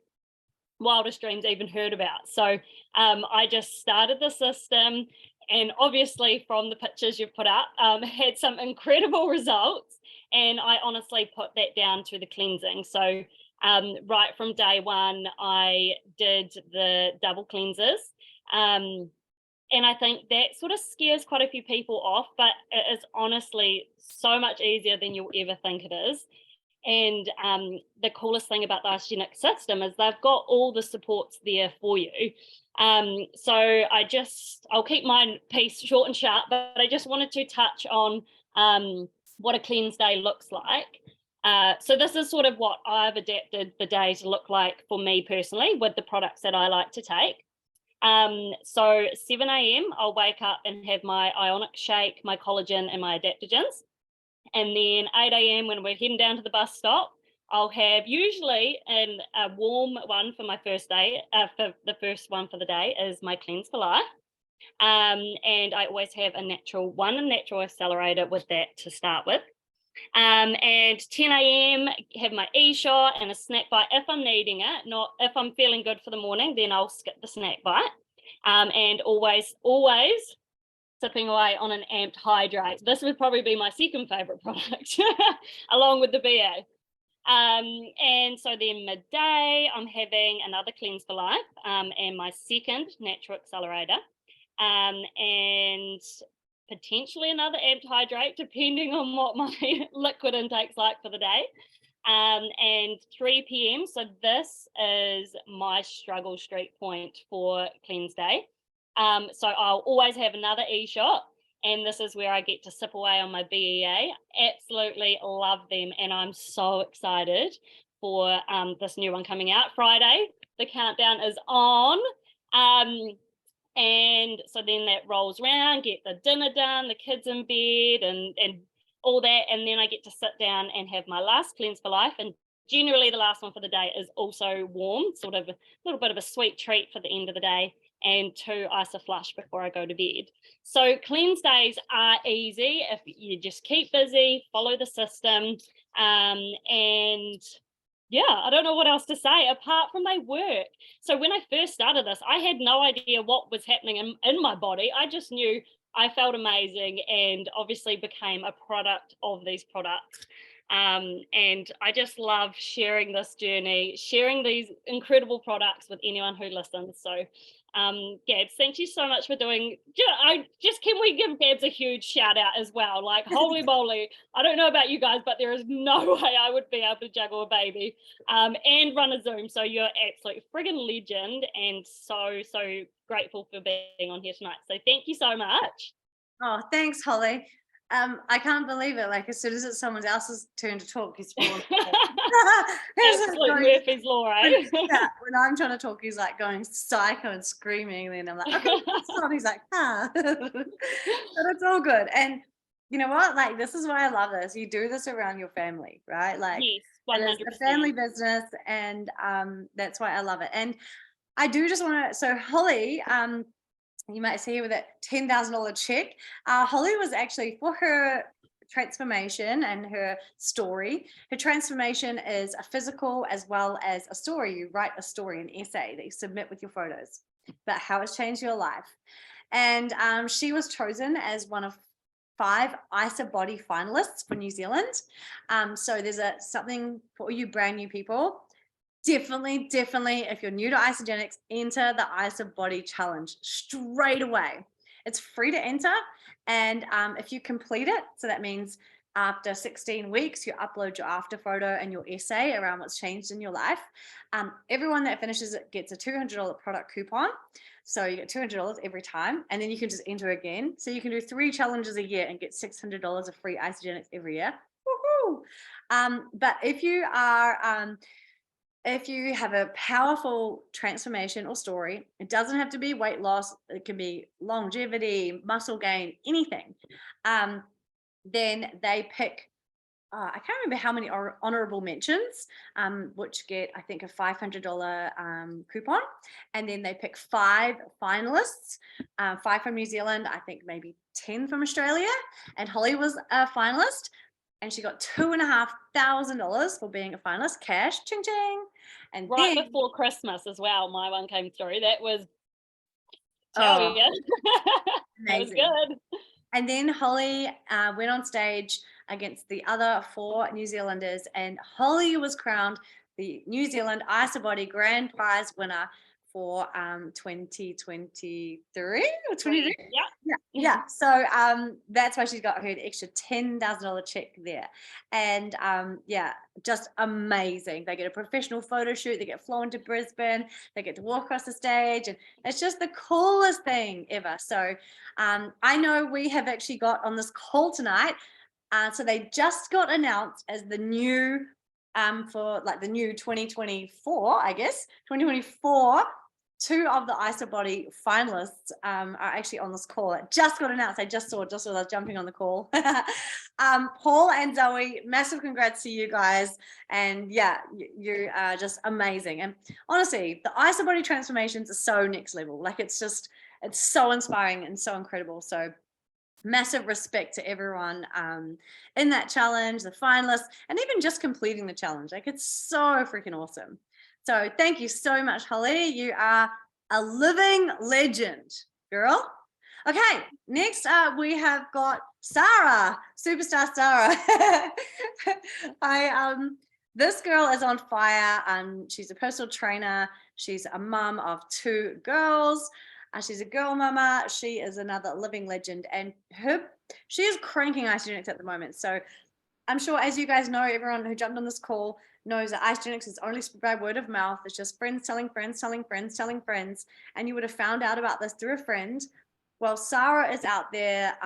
wildest dreams even heard about. So I just started the system, and obviously from the pictures you've put up, had some incredible results. And I honestly put that down to the cleansing. So right from day one, I did the double cleanses. And I think that sort of scares quite a few people off, but it is honestly so much easier than you'll ever think it is. And the coolest thing about the Isogenic system is they've got all the supports there for you. So I'll keep my piece short and sharp, but I just wanted to touch on what a cleanse day looks like. So this is sort of what I've adapted the day to look like for me personally with the products that I like to take. So 7 a.m. I'll wake up and have my ionic shake, my collagen and my adaptogens. And then 8 a.m. when we're heading down to the bus stop, I'll have usually a warm one for my first day. For the first one for the day is my Cleanse for Life. And I always have a natural accelerator with that to start with. And 10 a.m. have my e-shot and a snack bite if I'm needing it. Not if I'm feeling good for the morning, then I'll skip the snack bite. And always sipping away on an amped hydrate. This would probably be my second favorite product along with the BA. And so then midday, I'm having another Cleanse for Life and my second natural accelerator and potentially another amped hydrate depending on what my liquid intake's like for the day. And 3 p.m. So this is my struggle street point for Cleanse Day. So I'll always have another e-shot, and this is where I get to sip away on my BEA. Absolutely love them, and I'm so excited for this new one coming out Friday. The countdown is on. And so then that rolls around, get the dinner done, the kids in bed and all that, and then I get to sit down and have my last Cleanse for Life. And generally the last one for the day is also warm, sort of a little bit of a sweet treat for the end of the day, and 2 Isoflush before I go to bed. So cleanse days are easy if you just keep busy, follow the system, and yeah, I don't know what else to say apart from my work. So when I first started this, I had no idea what was happening in my body. I just knew I felt amazing and obviously became a product of these products. And I just love sharing this journey, sharing these incredible products with anyone who listens. So Gabs, thank you so much for doing, can we give Gabs a huge shout out as well? Like, holy moly, I don't know about you guys, but there is no way I would be able to juggle a baby and run a Zoom. So you're absolute friggin' legend, and so grateful for being on here tonight. So thank you so much. Oh, thanks, Holly. I can't believe it. Like, as soon as it's someone else's turn to talk, he's falling. Absolute Murphy's Law, right? Yeah, when I'm trying to talk, he's like going psycho and screaming. And then I'm like, okay, stop. He's like, but it's all good. And you know what? Like, this is why I love this. You do this around your family, right? Like, yes, 100%. It's a family business, and that's why I love it. And I do just want to. So Holly, you might see her with that $10,000 check. Holly was actually, for her transformation and her story, her transformation is a physical as well as a story. You write a story, an essay that you submit with your photos about how it's changed your life. And she was chosen as one of 5 ISA Body finalists for New Zealand. So there's something for you brand new people. Definitely, if you're new to Isogenics, enter the ISA Body Challenge straight away. It's free to enter, and if you complete it, so that means after 16 weeks, you upload your after photo and your essay around what's changed in your life. Everyone that finishes it gets a $200 product coupon. So you get $200 every time, and then you can just enter again. So you can do 3 challenges a year and get $600 of free Isogenics every year. Woohoo! But if you are if you have a powerful transformation or story, it doesn't have to be weight loss. It can be longevity, muscle gain, anything. Then they pick, I can't remember how many honorable mentions, which get, I think, a $500 coupon. And then they pick 5 finalists, 5 from New Zealand, I think maybe 10 from Australia. And Holly was a finalist. And she got $2,500 for being a finalist, cash, ching ching. And right then, before Christmas as well, my one came through. That was, amazing. That was good. And then Holly went on stage against the other 4 New Zealanders, and Holly was crowned the New Zealand ISA Body Grand Prize winner for 2023 or 22. Yeah. Yeah. So that's why she's got her extra $10,000 check there. And yeah, just amazing. They get a professional photo shoot, they get flown to Brisbane, they get to walk across the stage, and it's just the coolest thing ever. So I know we have actually got on this call tonight. So they just got announced as the new for like the new 2024, I guess 2024. 2 of the IsaBody finalists are actually on this call. It just got announced. I just saw as I was jumping on the call. Paul and Zoe, massive congrats to you guys. And yeah, you are just amazing. And honestly, the IsaBody transformations are so next level. Like it's so inspiring and so incredible. So massive respect to everyone in that challenge, the finalists, and even just completing the challenge. Like it's so freaking awesome. So thank you so much, Holly. You are a living legend, girl. Okay, next we have got Sarah, superstar Sarah. This girl is on fire. She's a personal trainer. She's a mum of 2 girls. She's a girl mama. She is another living legend, and she is cranking Isagenix at the moment. So I'm sure, as you guys know, everyone who jumped on this call knows that Isagenix is only spread by word of mouth. It's just friends telling friends, telling friends, telling friends. And you would have found out about this through a friend. Well, Sarah is out there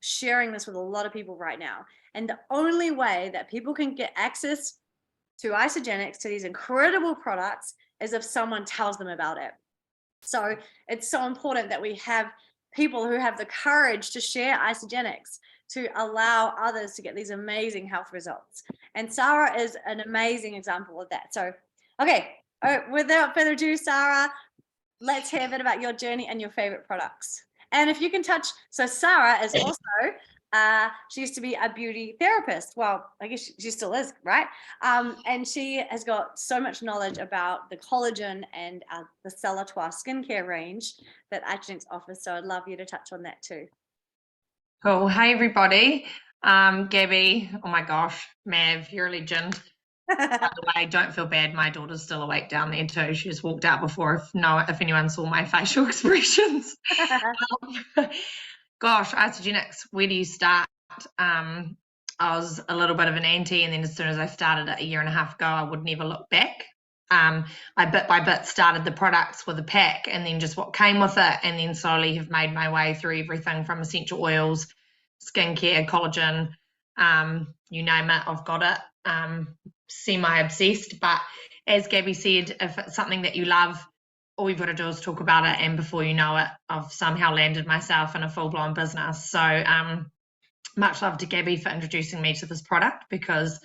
sharing this with a lot of people right now. And the only way that people can get access to Isagenix, to these incredible products, is if someone tells them about it. So it's so important that we have people who have the courage to share Isagenix, to allow others to get these amazing health results. And Sarah is an amazing example of that. So, okay, without further ado, Sarah, let's hear a bit about your journey and your favorite products. And if you can touch, so Sarah is also, she used to be a beauty therapist. Well, I guess she still is, right? And she has got so much knowledge about the collagen and the Celatois skincare range that Isagenix offers. So I'd love you to touch on that too. Cool. Hey, everybody. Gabby, oh my gosh, Mav, you're a legend. By the way, don't feel bad. My daughter's still awake down there too. She just walked out before. If anyone saw my facial expressions. Gosh, Isagenix, where do you start? I was a little bit of an anti, and then as soon as I started it a year and a half ago, I would never look back. I bit by bit started the products with a pack, and then just what came with it, and then slowly have made my way through everything from essential oils, skincare, collagen, you name it, I've got it. Semi-obsessed, but as Gabby said, if it's something that you love, all you've got to do is talk about it, and before you know it, I've somehow landed myself in a full-blown business. So much love to Gabby for introducing me to this product, because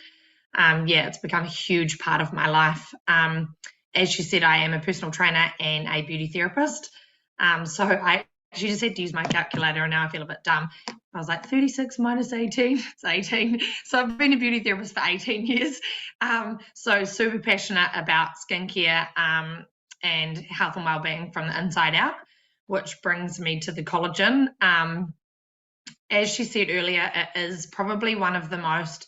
yeah, it's become a huge part of my life. As she said, I am a personal trainer and a beauty therapist. So she just had to use my calculator, and now I feel a bit dumb. I was like, 36 minus 18, it's 18. So I've been a beauty therapist for 18 years. So super passionate about skincare and health and wellbeing from the inside out, which brings me to the collagen. As she said earlier, it is probably one of the most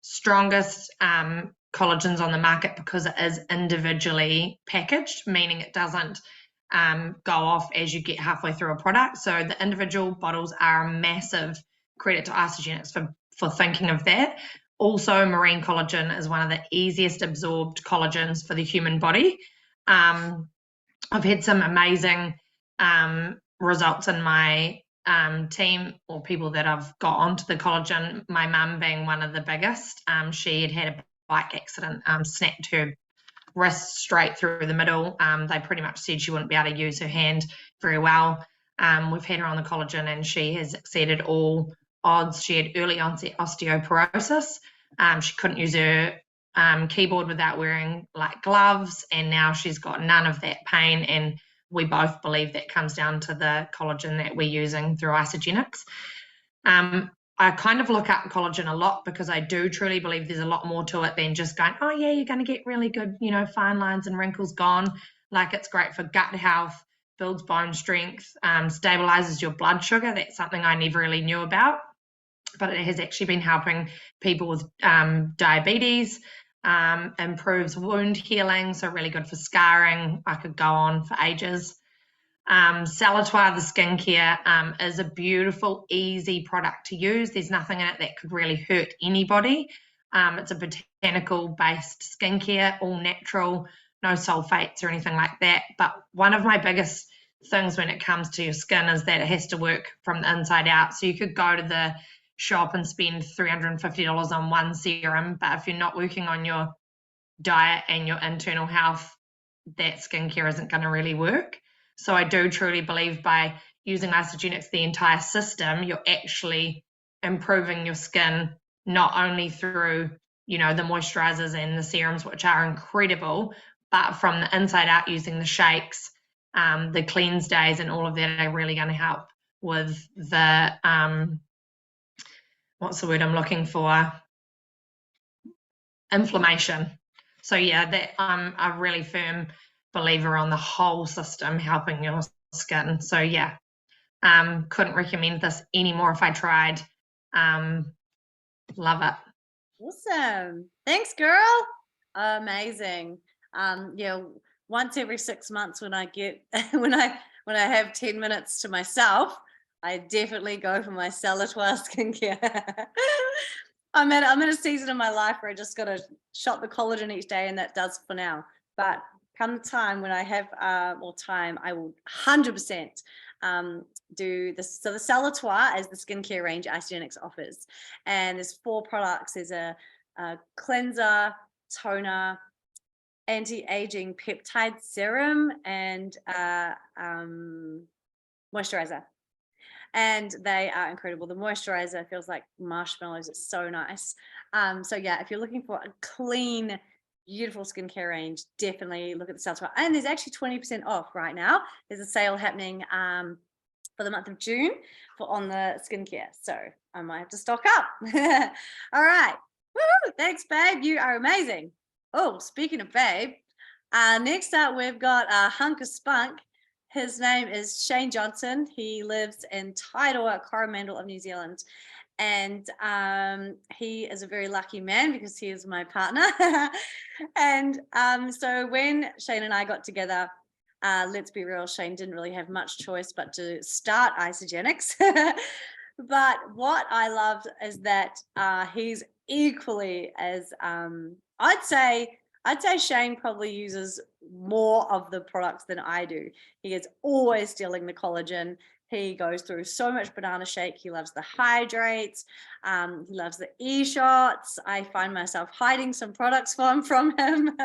strongest collagens on the market, because it is individually packaged, meaning it doesn't go off as you get halfway through a product. So the individual bottles are a massive credit to Isagenix for thinking of that. Also, marine collagen is one of the easiest absorbed collagens for the human body. I've had some amazing results in my team, or people that I've got onto the collagen, my mum being one of the biggest. She had a bike accident, snapped her wrist straight through the middle. They pretty much said she wouldn't be able to use her hand very well. We've had her on the collagen, and she has exceeded all odds. She had early onset osteoporosis. She couldn't use her keyboard without wearing like gloves, and now she's got none of that pain, and we both believe that comes down to the collagen that we're using through Isagenix. I kind of look up collagen a lot, because I do truly believe there's a lot more to it than just going, oh yeah, you're going to get really good, fine lines and wrinkles gone. Like, it's great for gut health, builds bone strength, stabilizes your blood sugar. That's something I never really knew about, but it has actually been helping people with diabetes, improves wound healing, so really good for scarring. I could go on for ages. Salatoir, the skincare, is a beautiful, easy product to use. There's nothing in it that could really hurt anybody. It's a botanical-based skincare, all natural, no sulfates or anything like that. But one of my biggest things when it comes to your skin is that it has to work from the inside out. So you could go to the shop and spend $350 on one serum, but if you're not working on your diet and your internal health, that skincare isn't going to really work. So I do truly believe by using Isagenix, the entire system, you're actually improving your skin, not only through, the moisturizers and the serums, which are incredible, but from the inside out using the shakes, the cleanse days and all of that are really going to help with the, what's the word I'm looking for? Inflammation. So yeah, that I'm a really firm believer on the whole system helping your skin. So yeah, couldn't recommend this anymore if I tried. Love it. Awesome. Thanks, girl. Amazing. Once every 6 months when I get when I have 10 minutes to myself, I definitely go for my Salatoir skincare. I'm in a season of my life where I just got to shot the collagen each day, and that does for now. But come the time when I have more time, I will 100% do this. So the Salatoir is the skincare range Isagenix offers, and there's 4 products. There's a cleanser, toner, anti-aging peptide serum, and moisturizer. And they are incredible. The moisturizer feels like marshmallows. It's so nice. So yeah, if you're looking for a clean, beautiful skincare range, definitely look at the Salatoir. And there's actually 20% off right now. There's a sale happening for the month of June on the skincare. So I might have to stock up. All right. Woo! Thanks, babe. You are amazing. Oh, speaking of babe, next up we've got a hunk of spunk. His name is Shane Johnson. He lives in Tairua, Coromandel of New Zealand. And he is a very lucky man because he is my partner. And so when Shane and I got together, let's be real, Shane didn't really have much choice but to start Isagenix. But what I loved is that he's equally as, I'd say Shane probably uses more of the products than I do. He is always stealing the collagen. He goes through so much banana shake. He loves the hydrates. He loves the e-shots. I find myself hiding some products from him.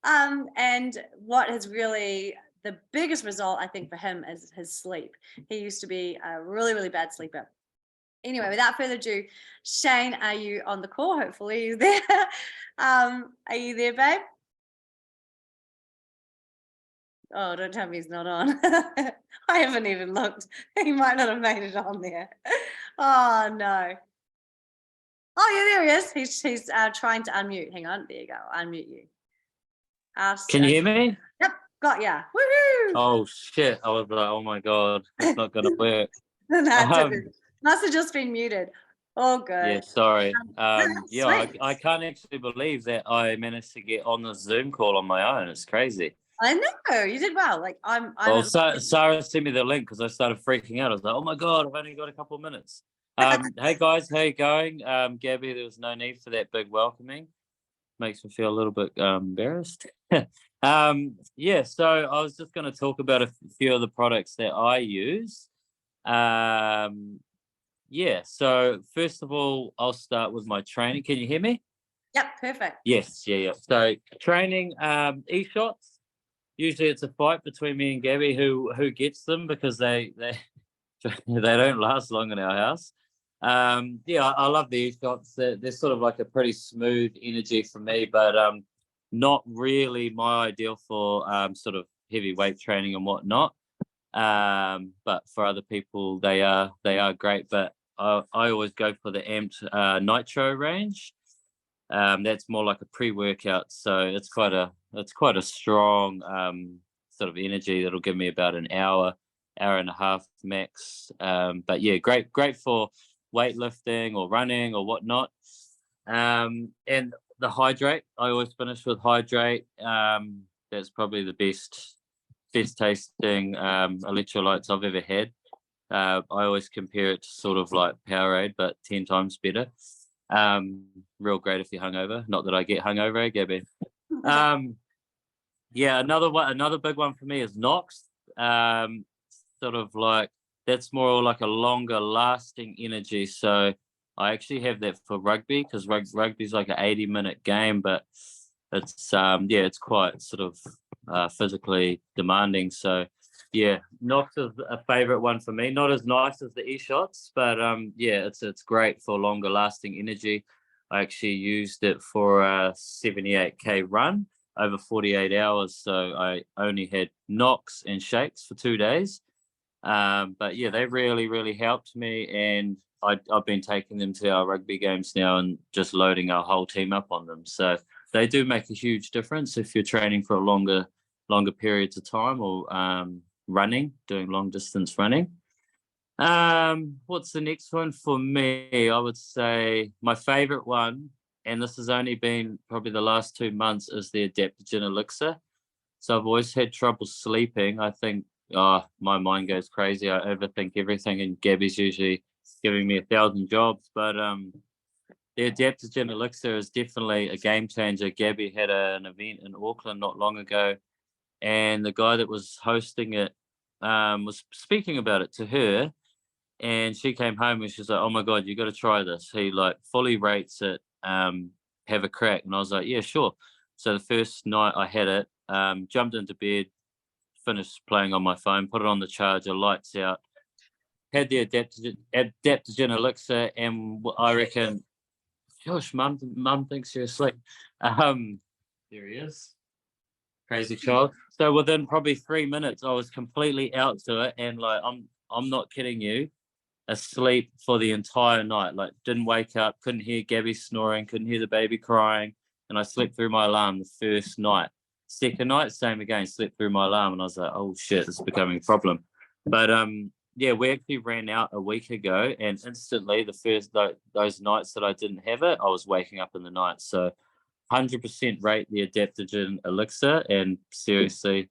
And what has really, the biggest result, I think, for him is his sleep. He used to be a really, really bad sleeper. Anyway, without further ado, Shane, are you on the call? Hopefully you're there. Are you there, babe? Oh, don't tell me he's not on. I haven't even looked. He might not have made it on there. Oh, no. Oh, yeah, there he is. He's trying to unmute. Hang on. There you go. I'll unmute you. Can you hear me? Yep, got ya. Woohoo! Oh, shit. I was like, oh, my God. It's not going to work. Must have just been muted. Oh, good. Yeah, sorry. Yeah, Sweet. I can't actually believe that I managed to get on the Zoom call on my own. It's crazy. I know. You did well. Like, I'm Well, Sarah sent me the link because I started freaking out. I was like, oh, my God, I've only got a couple of minutes. Hey, guys, how you going? Gabby, there was no need for that big welcoming. Makes me feel a little bit embarrassed. Yeah, so I was just going to talk about a few of the products that I use. Yeah, so first of all, I'll start with my training. Can you hear me? Yep, perfect. Yes, yeah. So training, e-shots. Usually it's a fight between me and Gabby who gets them because they don't last long in our house. Yeah, I love the e-shots. They're sort of like a pretty smooth energy for me, but not really my ideal for sort of heavy weight training and whatnot. But for other people, they are great. But I always go for the amped nitro range. That's more like a pre-workout, so it's quite a strong sort of energy that'll give me about an hour and a half max. But yeah, great for weightlifting or running or whatnot. And the hydrate. I always finish with hydrate. That's probably the best tasting electrolytes I've ever had. I always compare it to sort of like Powerade, but 10 times better. Real great if you're hungover. Not that I get hungover, eh, Gabby? Yeah, another big one for me is Nox. Sort of like, that's more like a longer lasting energy. So I actually have that for rugby, because rugby's like an 80-minute game, but it's it's quite sort of physically demanding. So yeah, Nox is a favorite one for me. Not as nice as the e-shots, but yeah, it's great for longer lasting energy. I actually used it for a 78k run over 48 hours. So I only had Nox and shakes for 2 days. But yeah, they really helped me, and I've been taking them to our rugby games now and just loading our whole team up on them. So they do make a huge difference if you're training for a longer periods of time, or doing long distance running. What's the next one for me? I would say my favorite one, and this has only been probably the last 2 months, is the adaptogen elixir. So I've always had trouble sleeping. I think my mind goes crazy. I overthink everything, and Gabby's usually giving me 1,000 jobs. But the adaptogen elixir is definitely a game changer. Gabby had an event in Auckland not long ago, and the guy that was hosting it was speaking about it to her, and she came home and she's like, "Oh my God, you got to try this." He like fully rates it. Have a crack. And I was like, "Yeah, sure." So the first night I had it, jumped into bed, finished playing on my phone, put it on the charger, lights out, had the adaptogen elixir, and I reckon, gosh, mum thinks you're asleep. There he is, crazy child. So within probably 3 minutes, I was completely out to it, and like I'm not kidding you, asleep for the entire night. Like, didn't wake up, couldn't hear Gabby snoring, couldn't hear the baby crying, and I slept through my alarm the first night. Second night, same again, slept through my alarm, and I was like, oh shit, it's becoming a problem. But yeah, we actually ran out a week ago, and instantly the first those nights that I didn't have it, I was waking up in the night. So 100% rate the adaptogen elixir, and seriously,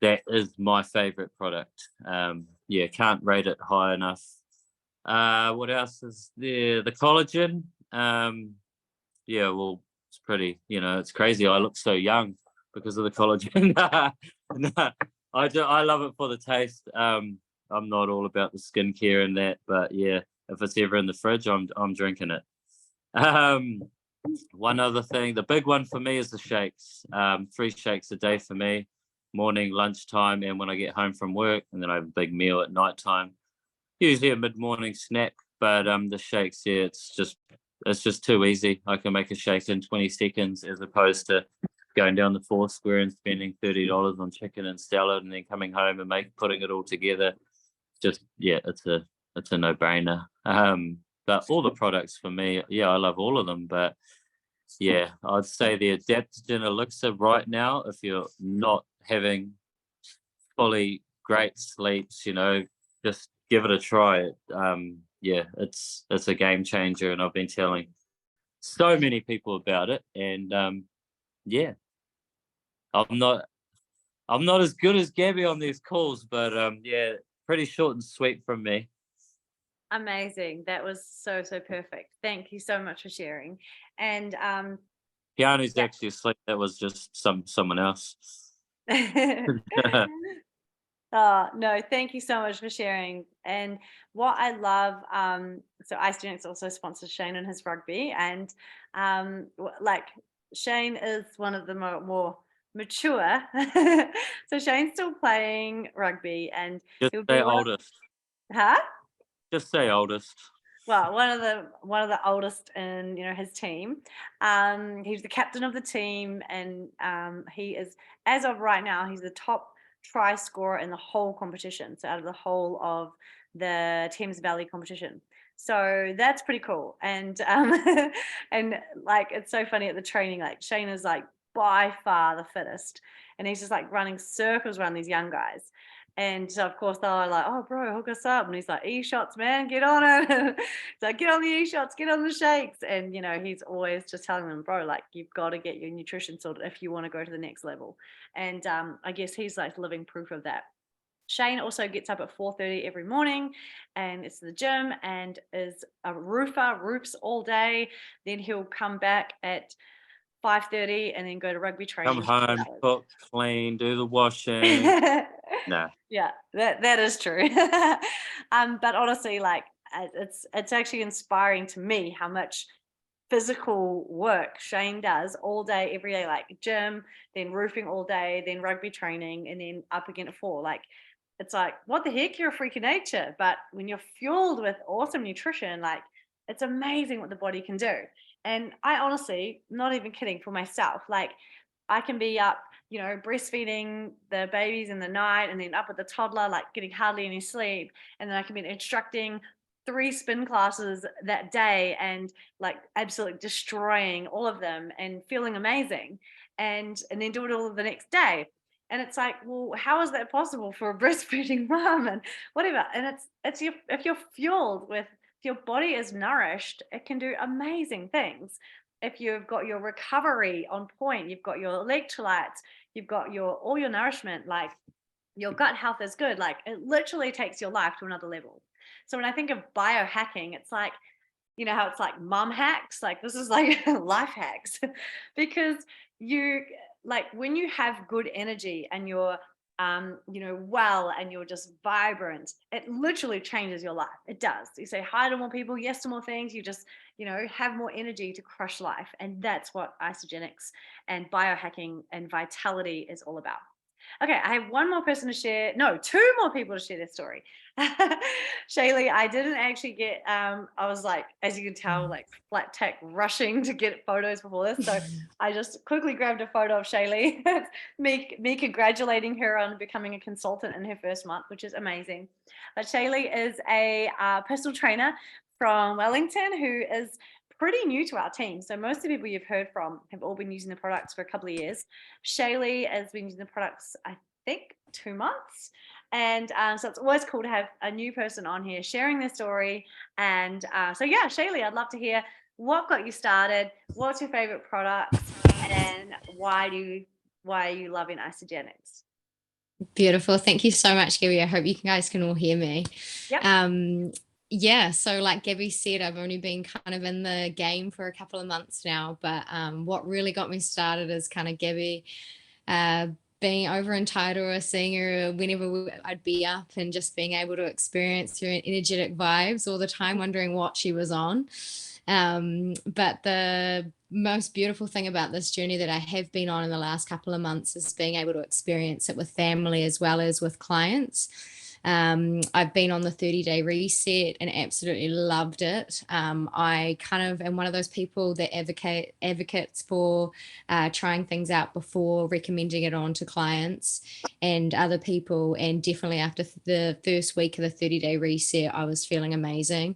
that is my favorite product. Yeah, can't rate it high enough. What else is there? The collagen. Yeah, well, it's pretty, it's crazy. I look so young because of the collagen. Nah, I love it for the taste. I'm not all about the skincare and that, but yeah, if it's ever in the fridge, I'm drinking it. One other thing, the big one for me is the shakes. 3 shakes a day for me, morning, lunchtime, and when I get home from work, and then I have a big meal at nighttime. Usually a mid-morning snack, but the shakes, yeah, it's just too easy. I can make a shake in 20 seconds, as opposed to going down the Foursquare and spending $30 on chicken and salad, and then coming home and putting it all together. Just, yeah, it's a no-brainer. But all the products for me, yeah, I love all of them. But yeah, I'd say the adaptogen elixir right now, if you're not having fully great sleeps, just give it a try. Yeah, it's a game changer, and I've been telling so many people about it. And yeah, I'm not as good as Gabby on these calls, but yeah, pretty short and sweet from me. Amazing. That was so perfect. Thank you so much for sharing. And Keanu's actually asleep. That was just someone else. Oh, no, thank you so much for sharing. And what I love, so Ice Genetics also sponsors Shane in his rugby, and like Shane is one of the more mature. So Shane's still playing rugby, and Just say oldest. Huh? Just say oldest. Well, one of the oldest in his team. He's the captain of the team, and he is, as of right now, he's the top try scorer in the whole competition. So out of the whole of the Thames Valley competition. So that's pretty cool. And and like, it's so funny at the training, like Shane is like by far the fittest, and he's just like running circles around these young guys. And so of course they were like, oh bro, hook us up. And he's like, e-shots, man, get on it. He's like, get on the e-shots, get on the shakes. And you know, he's always just telling them, bro, like you've got to get your nutrition sorted if you want to go to the next level. And I guess he's like living proof of that. Shane also gets up at 4:30 every morning and it's the gym and is a roofs all day. Then he'll come back at 5:30 and then go to rugby training. Come home, cook, clean, do the washing. Nah. Yeah, that is true. But honestly, like it's actually inspiring to me how much physical work Shane does all day, every day, like gym, then roofing all day, then rugby training, and then up again at 4. Like it's like, what the heck, you're a freak of nature. But when you're fueled with awesome nutrition, like it's amazing what the body can do. And I honestly, not even kidding, for myself, like I can be up, you know, breastfeeding the babies in the night and then up with the toddler, like getting hardly any sleep. And then I can be instructing 3 spin classes that day and like absolutely destroying all of them and feeling amazing, and then do it all the next day. And it's like, well, how is that possible for a breastfeeding mom and whatever? And it's if you're fueled with, if your body is nourished, it can do amazing things. If you've got your recovery on point, you've got your electrolytes, you've got your all your nourishment, like your gut health is good, like it literally takes your life to another level. So when I think of biohacking, it's like, you know how it's like mom hacks, like this is like life hacks. Because you, like when you have good energy and you're you know, well, and you're just vibrant, it literally changes your life. It does. You say hi to more people, yes to more things, you just, you know, have more energy to crush life. And that's what isogenics and biohacking and vitality is all about. Okay, I have one more person to share. No, 2 more people to share their story. Shaylee, I didn't actually get, I was like, as you can tell, like flat tech rushing to get photos before this. So I just quickly grabbed a photo of Shaylee. me congratulating her on becoming a consultant in her first month, which is amazing. But Shaylee is a personal trainer from Wellington who is pretty new to our team. So most of the people you've heard from have all been using the products for a couple of years. Shaylee has been using the products, I think, 2 months. And so it's always cool to have a new person on here sharing their story. And so yeah, Shaylee, I'd love to hear what got you started, what's your favorite products, and why are you loving isogenics? Beautiful. Thank you so much, Gabby. I hope you guys can all hear me. Yep. Yeah, so like Gabby said, I've only been kind of in the game for a couple of months now, but what really got me started is kind of Gabby being over in Tairua, seeing her whenever I'd be up and just being able to experience her energetic vibes all the time, wondering what she was on. But the most beautiful thing about this journey that I have been on in the last couple of months is being able to experience it with family as well as with clients. I've been on the 30-day reset and absolutely loved it. I kind of am one of those people that advocates for trying things out before recommending it on to clients and other people. And definitely after the first week of the 30-day reset, I was feeling amazing.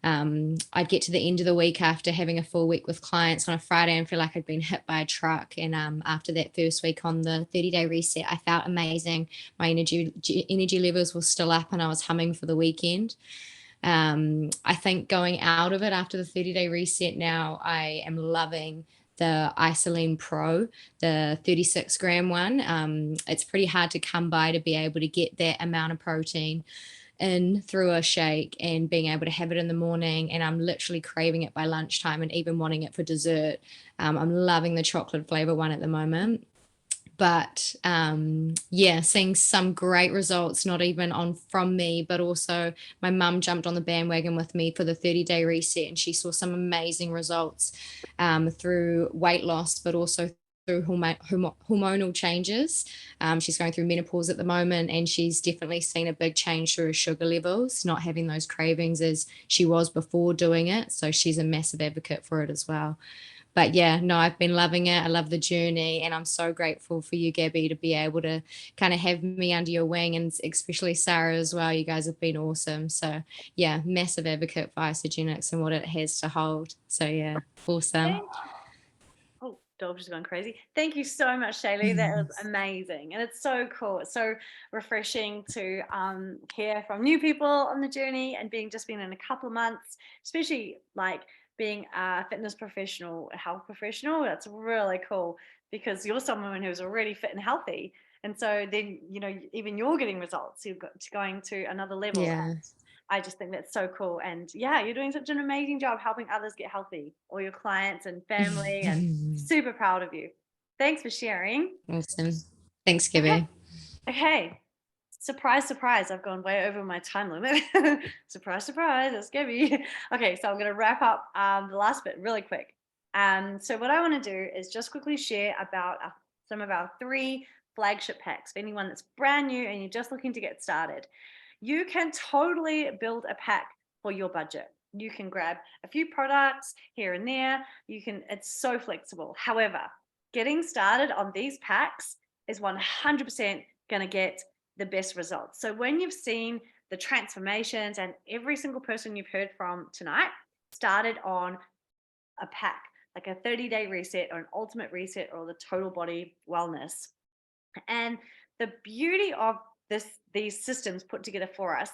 I'd get to the end of the week after having a full week with clients on a Friday and feel like I'd been hit by a truck. And after that first week on the 30-day reset, I felt amazing. My energy levels were still up and I was humming for the weekend. I think going out of it after the 30-day reset now, I am loving the Isoline Pro, the 36 gram one. It's pretty hard to come by to be able to get that amount of protein in through a shake and being able to have it in the morning, and I'm literally craving it by lunchtime and even wanting it for dessert. I'm loving the chocolate flavor one at the moment. But yeah, seeing some great results, not even on from me, but also my mum jumped on the bandwagon with me for the 30-day reset, and she saw some amazing results through weight loss, but also through hormonal changes. She's going through menopause at the moment, and she's definitely seen a big change through her sugar levels, not having those cravings as she was before doing it. So she's a massive advocate for it as well. But yeah, no, I've been loving it. I love the journey, and I'm so grateful for you, Gabby, to be able to kind of have me under your wing, and especially Sarah as well. You guys have been awesome. So yeah, massive advocate for isogenics and what it has to hold. So yeah, awesome. dog's just going crazy. Thank you so much, Shaylee. That was amazing. And it's so cool. It's so refreshing to hear from new people on the journey and being in a couple of months, especially like being a fitness professional, a health professional. That's really cool because you're someone who's already fit and healthy. And so then, you know, even you're getting results. You've got to going to another level. Yeah. I just think that's so cool. And yeah, you're doing such an amazing job helping others get healthy, all your clients and family, and super proud of you. Thanks for sharing. Awesome. Thanks, Gabby. Okay. Surprise, surprise. I've gone way over my time limit. Surprise, surprise. That's Gabby. Okay, so I'm going to wrap up the last bit really quick. So what I want to do is just quickly share about some of our 3 flagship packs for anyone that's brand new and you're just looking to get started. You can totally build a pack for your budget. You can grab a few products here and there. It's so flexible. However, getting started on these packs is 100% going to get the best results. So when you've seen the transformations and every single person you've heard from tonight started on a pack, like a 30-day reset or an ultimate reset or the total body wellness. And the beauty of these systems put together for us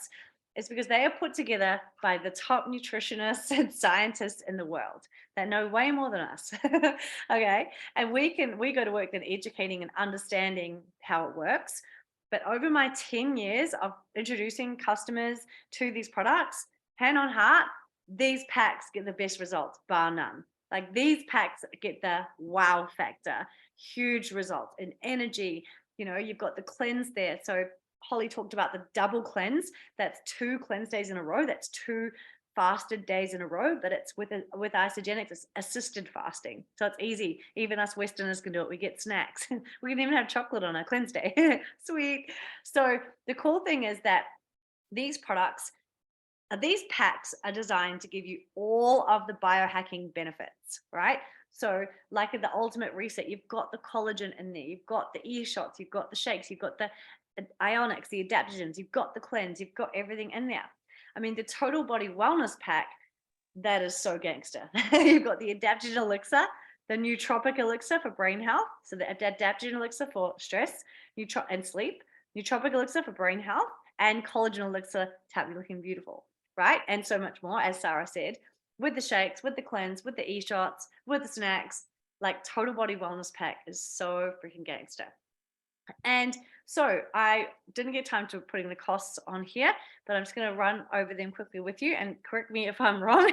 is because they are put together by the top nutritionists and scientists in the world that know way more than us. Okay. And we go to work then educating and understanding how it works. But over my 10 years of introducing customers to these products, hand on heart, these packs get the best results, bar none. Like these packs get the wow factor, huge results in energy. You know, you've got the cleanse there. So Holly talked about the double cleanse. That's 2 cleanse days in a row. That's 2 fasted days in a row, but it's with isogenics, it's assisted fasting. So it's easy. Even us Westerners can do it. We get snacks. We can even have chocolate on our cleanse day. Sweet. So the cool thing is that these packs are designed to give you all of the biohacking benefits, right? So like in the ultimate reset, you've got the collagen in there, you've got the e-shots, you've got the shakes, you've got the ionics, the adaptogens, you've got the cleanse, you've got everything in there. I mean, the total body wellness pack, that is so gangster. You've got the adaptogen elixir, the nootropic elixir for brain health. So the adaptogen elixir for stress and sleep, nootropic elixir for brain health, and collagen elixir to have you looking beautiful, right? And so much more, as Sarah said, with the shakes, with the cleanse, with the e-shots, with the snacks. Like total body wellness pack is so freaking gangster. And so I didn't get time to putting the costs on here, but I'm just going to run over them quickly with you and correct me if I'm wrong.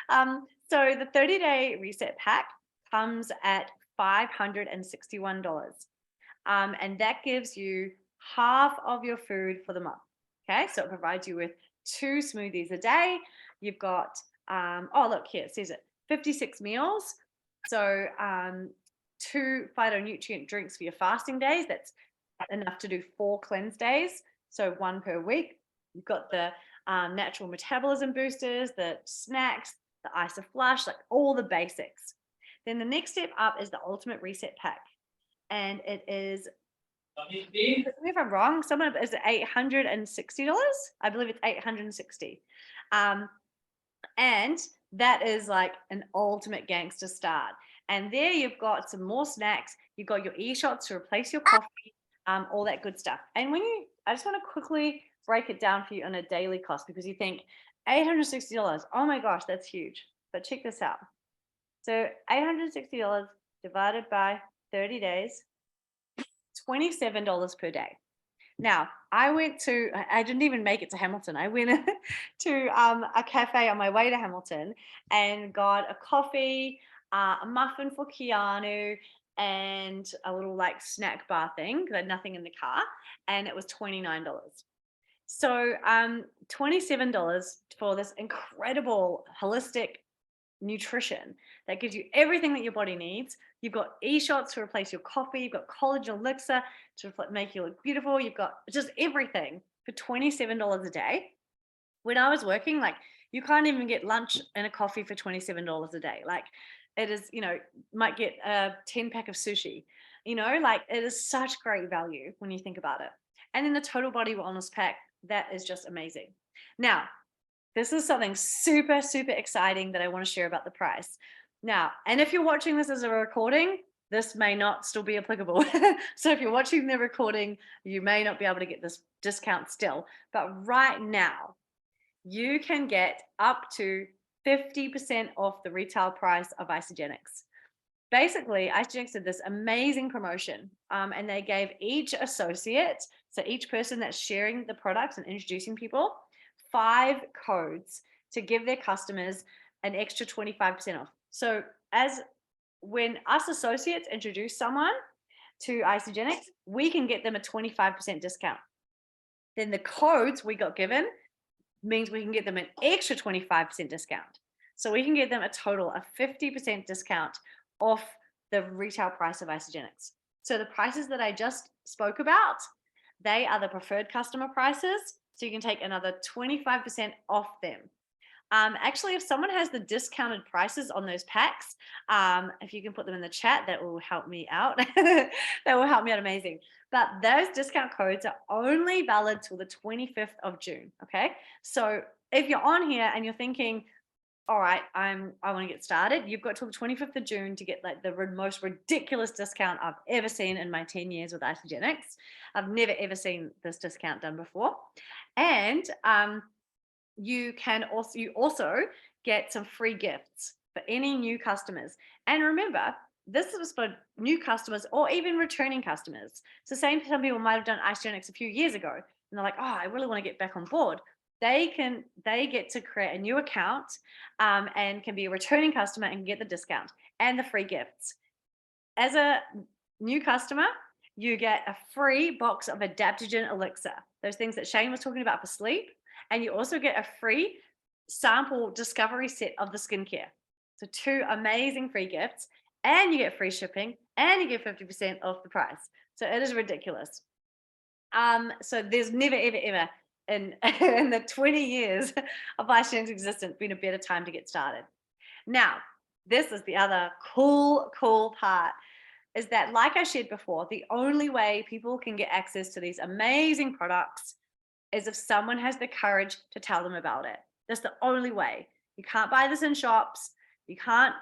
So the 30-day reset pack comes at $561. And that gives you half of your food for the month. Okay, so it provides you with 2 smoothies a day. You've got, oh, look here, it says it, 56 meals. So 2 phytonutrient drinks for your fasting days. That's enough to do 4 cleanse days. So 1 per week. You've got the natural metabolism boosters, the snacks, the Isoflush, like all the basics. Then the next step up is the ultimate reset pack. And it is, if I'm wrong, someone is $860. I believe it's $860. And that is like an ultimate gangster start. And there you've got some more snacks. You've got your e-shots to replace your coffee, all that good stuff. And I just want to quickly break it down for you on a daily cost because you think $860, oh my gosh, that's huge. But check this out. So $860 divided by 30 days, $27 per day. Now, I didn't even make it to Hamilton. I went to a cafe on my way to Hamilton and got a coffee, a muffin for Keanu, and a little like snack bar thing because I had nothing in the car, and it was $29. So $27 for this incredible holistic nutrition that gives you everything that your body needs. You've got e-shots to replace your coffee. You've got collagen elixir to make you look beautiful. You've got just everything for $27 a day. When I was working, like you can't even get lunch and a coffee for $27 a day. Like it is, you know, might get a 10-pack of sushi, you know, like it is such great value when you think about it. And then the total body wellness pack, that is just amazing. Now, this is something super, super exciting that I want to share about the price. Now, and if you're watching this as a recording, this may not still be applicable. So if you're watching the recording, you may not be able to get this discount still. But right now, you can get up to 50% off the retail price of Isagenix. Basically, Isagenix did this amazing promotion, and they gave each associate, so each person that's sharing the products and introducing people, 5 codes to give their customers an extra 25% off. So when us associates introduce someone to Isagenix, we can get them a 25% discount. Then the codes we got given means we can get them an extra 25% discount. So we can get them a total of 50% discount off the retail price of Isagenix. So the prices that I just spoke about, they are the preferred customer prices. So you can take another 25% off them. Actually, if someone has the discounted prices on those packs, if you can put them in the chat, that will help me out. That will help me out amazing. But those discount codes are only valid till the 25th of June. Okay. So if you're on here and you're thinking, all right, I want to get started, you've got till the 25th of June to get like the most ridiculous discount I've ever seen in my 10 years with Isagenix. I've never ever seen this discount done before. And you also get some free gifts for any new customers. And remember, this is for new customers or even returning customers. So some people might have done Isagenix a few years ago and they're like, oh, I really want to get back on board. They get to create a new account and can be a returning customer and get the discount and the free gifts. As a new customer, you get a free box of adaptogen elixir, those things that Shane was talking about for sleep. And you also get a free sample discovery set of the skincare. So 2 amazing free gifts, and you get free shipping, and you get 50% off the price. So it is ridiculous. So there's never, ever, ever in the 20 years of Isagenix existence been a better time to get started. Now, this is the other cool part, is that, like I shared before, the only way people can get access to these amazing products is if someone has the courage to tell them about it. That's the only way. You can't buy this in shops. You can't,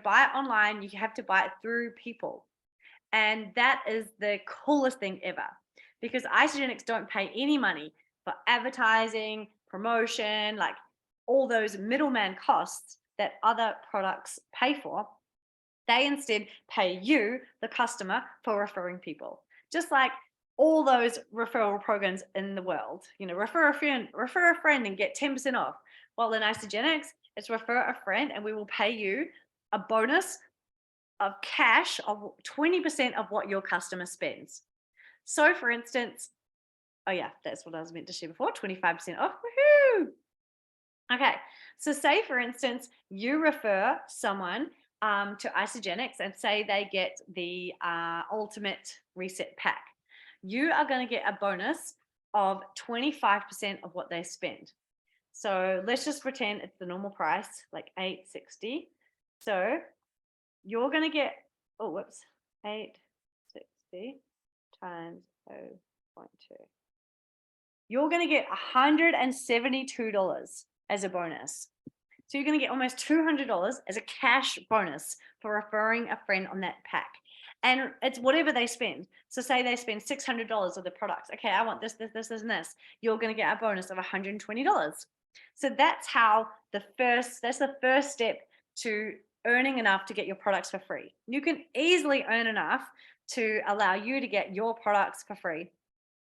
buy it online. You have to buy it through people. And that is the coolest thing ever, because Isagenix don't pay any money for advertising, promotion, like all those middleman costs that other products pay for. They instead pay you, the customer, for referring people. Just like all those referral programs in the world, refer a friend and get 10% off. Well, in Isagenix, it's refer a friend and we will pay you a bonus of cash of 20% of what your customer spends. So for instance, oh yeah, that's what I was meant to share before, 25% off, woohoo! Okay, so say for instance, you refer someone to Isagenix and say they get the Ultimate Reset Pack. You are going to get a bonus of 25% of what they spend. So let's just pretend it's the normal price, like $8.60. So you're going to get, $8.60 times 0.2. You're going to get $172 as a bonus. So you're going to get almost $200 as a cash bonus for referring a friend on that pack. And it's whatever they spend. So say they spend $600 of the products. Okay, I want this, and this. You're going to get a bonus of $120. So that's the first step to earning enough to get your products for free. You can easily earn enough to allow you to get your products for free.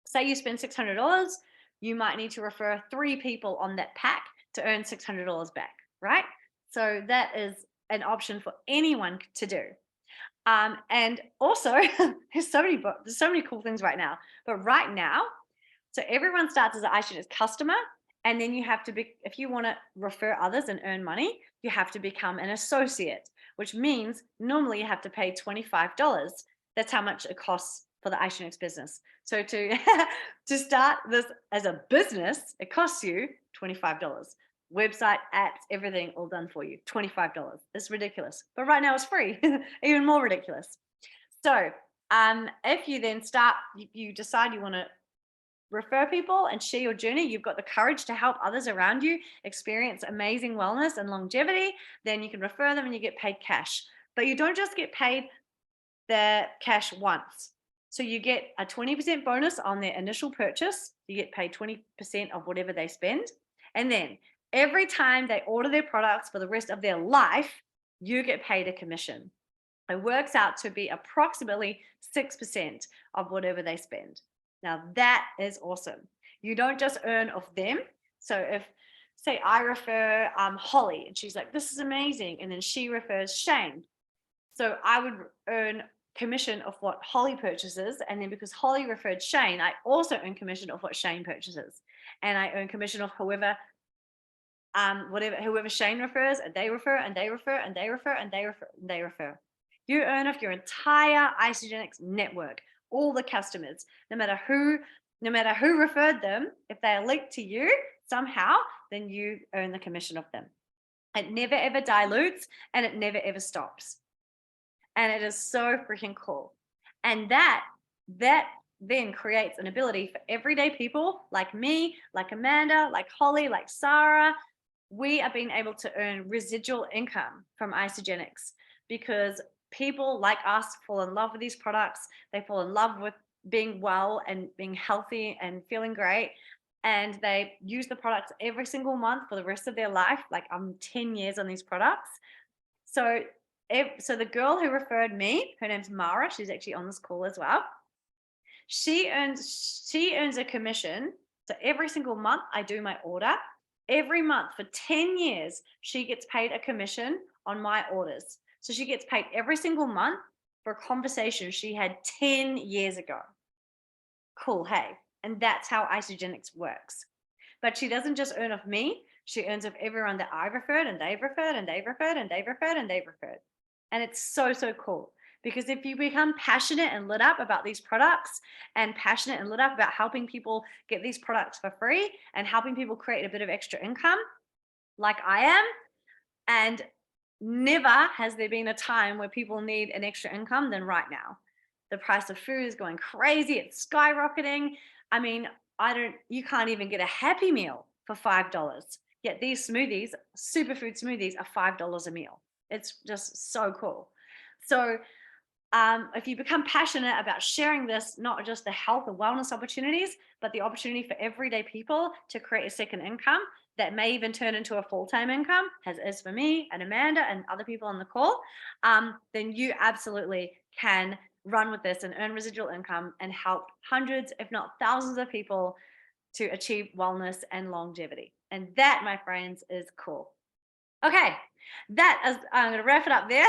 Say you spend $600, you might need to refer 3 people on that pack to earn $600 back, right? So that is an option for anyone to do. And also, there's so many cool things right now. But right now, so everyone starts as an Isagenix customer, and then you have to be, if you want to refer others and earn money, you have to become an associate, which means normally you have to pay $25. That's how much it costs for the Isagenix business. So to start this as a business, it costs you $25. Website, apps, everything all done for you, $25. It's ridiculous. But right now it's free, even more ridiculous. So if you then you decide you want to refer people and share your journey, you've got the courage to help others around you experience amazing wellness and longevity, then you can refer them and you get paid cash. But you don't just get paid the cash once. So you get a 20% bonus on their initial purchase. You get paid 20% of whatever they spend. And then every time they order their products for the rest of their life, you get paid a commission. It works out to be approximately 6% of whatever they spend. Now that is awesome. You don't just earn off them. So if, say, I refer Holly and she's like, this is amazing. And then she refers Shane. So I would earn commission of what Holly purchases. And then because Holly referred Shane, I also earn commission of what Shane purchases. And I earn commission of whoever Shane refers, and they refer, and they refer, and they refer, and they refer, and they refer. You earn off your entire Isagenix network, all the customers, no matter who referred them. If they are linked to you somehow, then you earn the commission of them. It never ever dilutes, and it never ever stops. And it is so freaking cool. And that then creates an ability for everyday people like me, like Amanda, like Holly, like Sarah. We are being able to earn residual income from Isagenix because people like us fall in love with these products. They fall in love with being well and being healthy and feeling great. And they use the products every single month for the rest of their life. Like I'm 10 years on these products. So the girl who referred me, her name's Mara. She's actually on this call as well. She earns a commission. So every single month I do my order. Every month for 10 years, she gets paid a commission on my orders. So she gets paid every single month for a conversation she had 10 years ago. Cool, hey? And that's how Isagenix works. But she doesn't just earn off me. She earns off everyone that I referred, and they've referred, and they've referred, and they've referred, and they've referred. And it's so, so cool. Because if you become passionate and lit up about these products and passionate and lit up about helping people get these products for free and helping people create a bit of extra income, like I am, and never has there been a time where people need an extra income than right now. The price of food is going crazy. It's skyrocketing. I mean, you can't even get a Happy Meal for $5. Yet these smoothies, superfood smoothies, are $5 a meal. It's just so cool. So if you become passionate about sharing this, not just the health and wellness opportunities, but the opportunity for everyday people to create a second income that may even turn into a full-time income, as is for me and Amanda and other people on the call, then you absolutely can run with this and earn residual income and help hundreds, if not thousands of people to achieve wellness and longevity. And that, my friends, is cool. Okay, I'm going to wrap it up there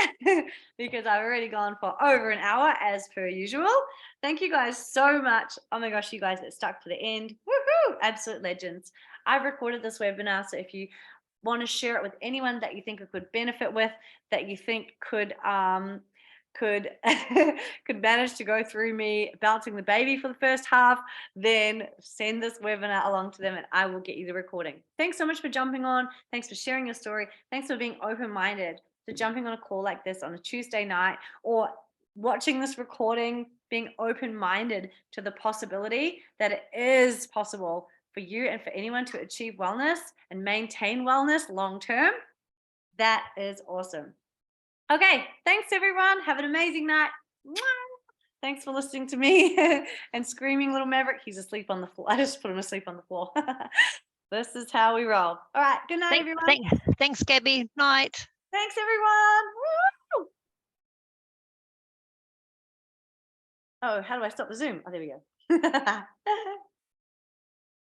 because I've already gone for over an hour as per usual. Thank you guys so much. Oh my gosh, you guys that stuck to the end. Woohoo! Absolute legends. I've recorded this webinar, so if you want to share it with anyone that you think it could benefit with, that you think could manage to go through me bouncing the baby for the first half, then send this webinar along to them and I will get you the recording. Thanks so much for jumping on. Thanks for sharing your story. Thanks for being open-minded to jumping on a call like this on a Tuesday night or watching this recording, being open-minded to the possibility that it is possible for you and for anyone to achieve wellness and maintain wellness long-term. That is awesome. Okay, thanks everyone. Have an amazing night. Thanks for listening to me and screaming little Maverick. He's asleep on the floor. I just put him asleep on the floor. This is how we roll. All right, good night, everyone. Thanks, Gabby. Night. Thanks, everyone. Woo! Oh, how do I stop the Zoom? Oh, there we go.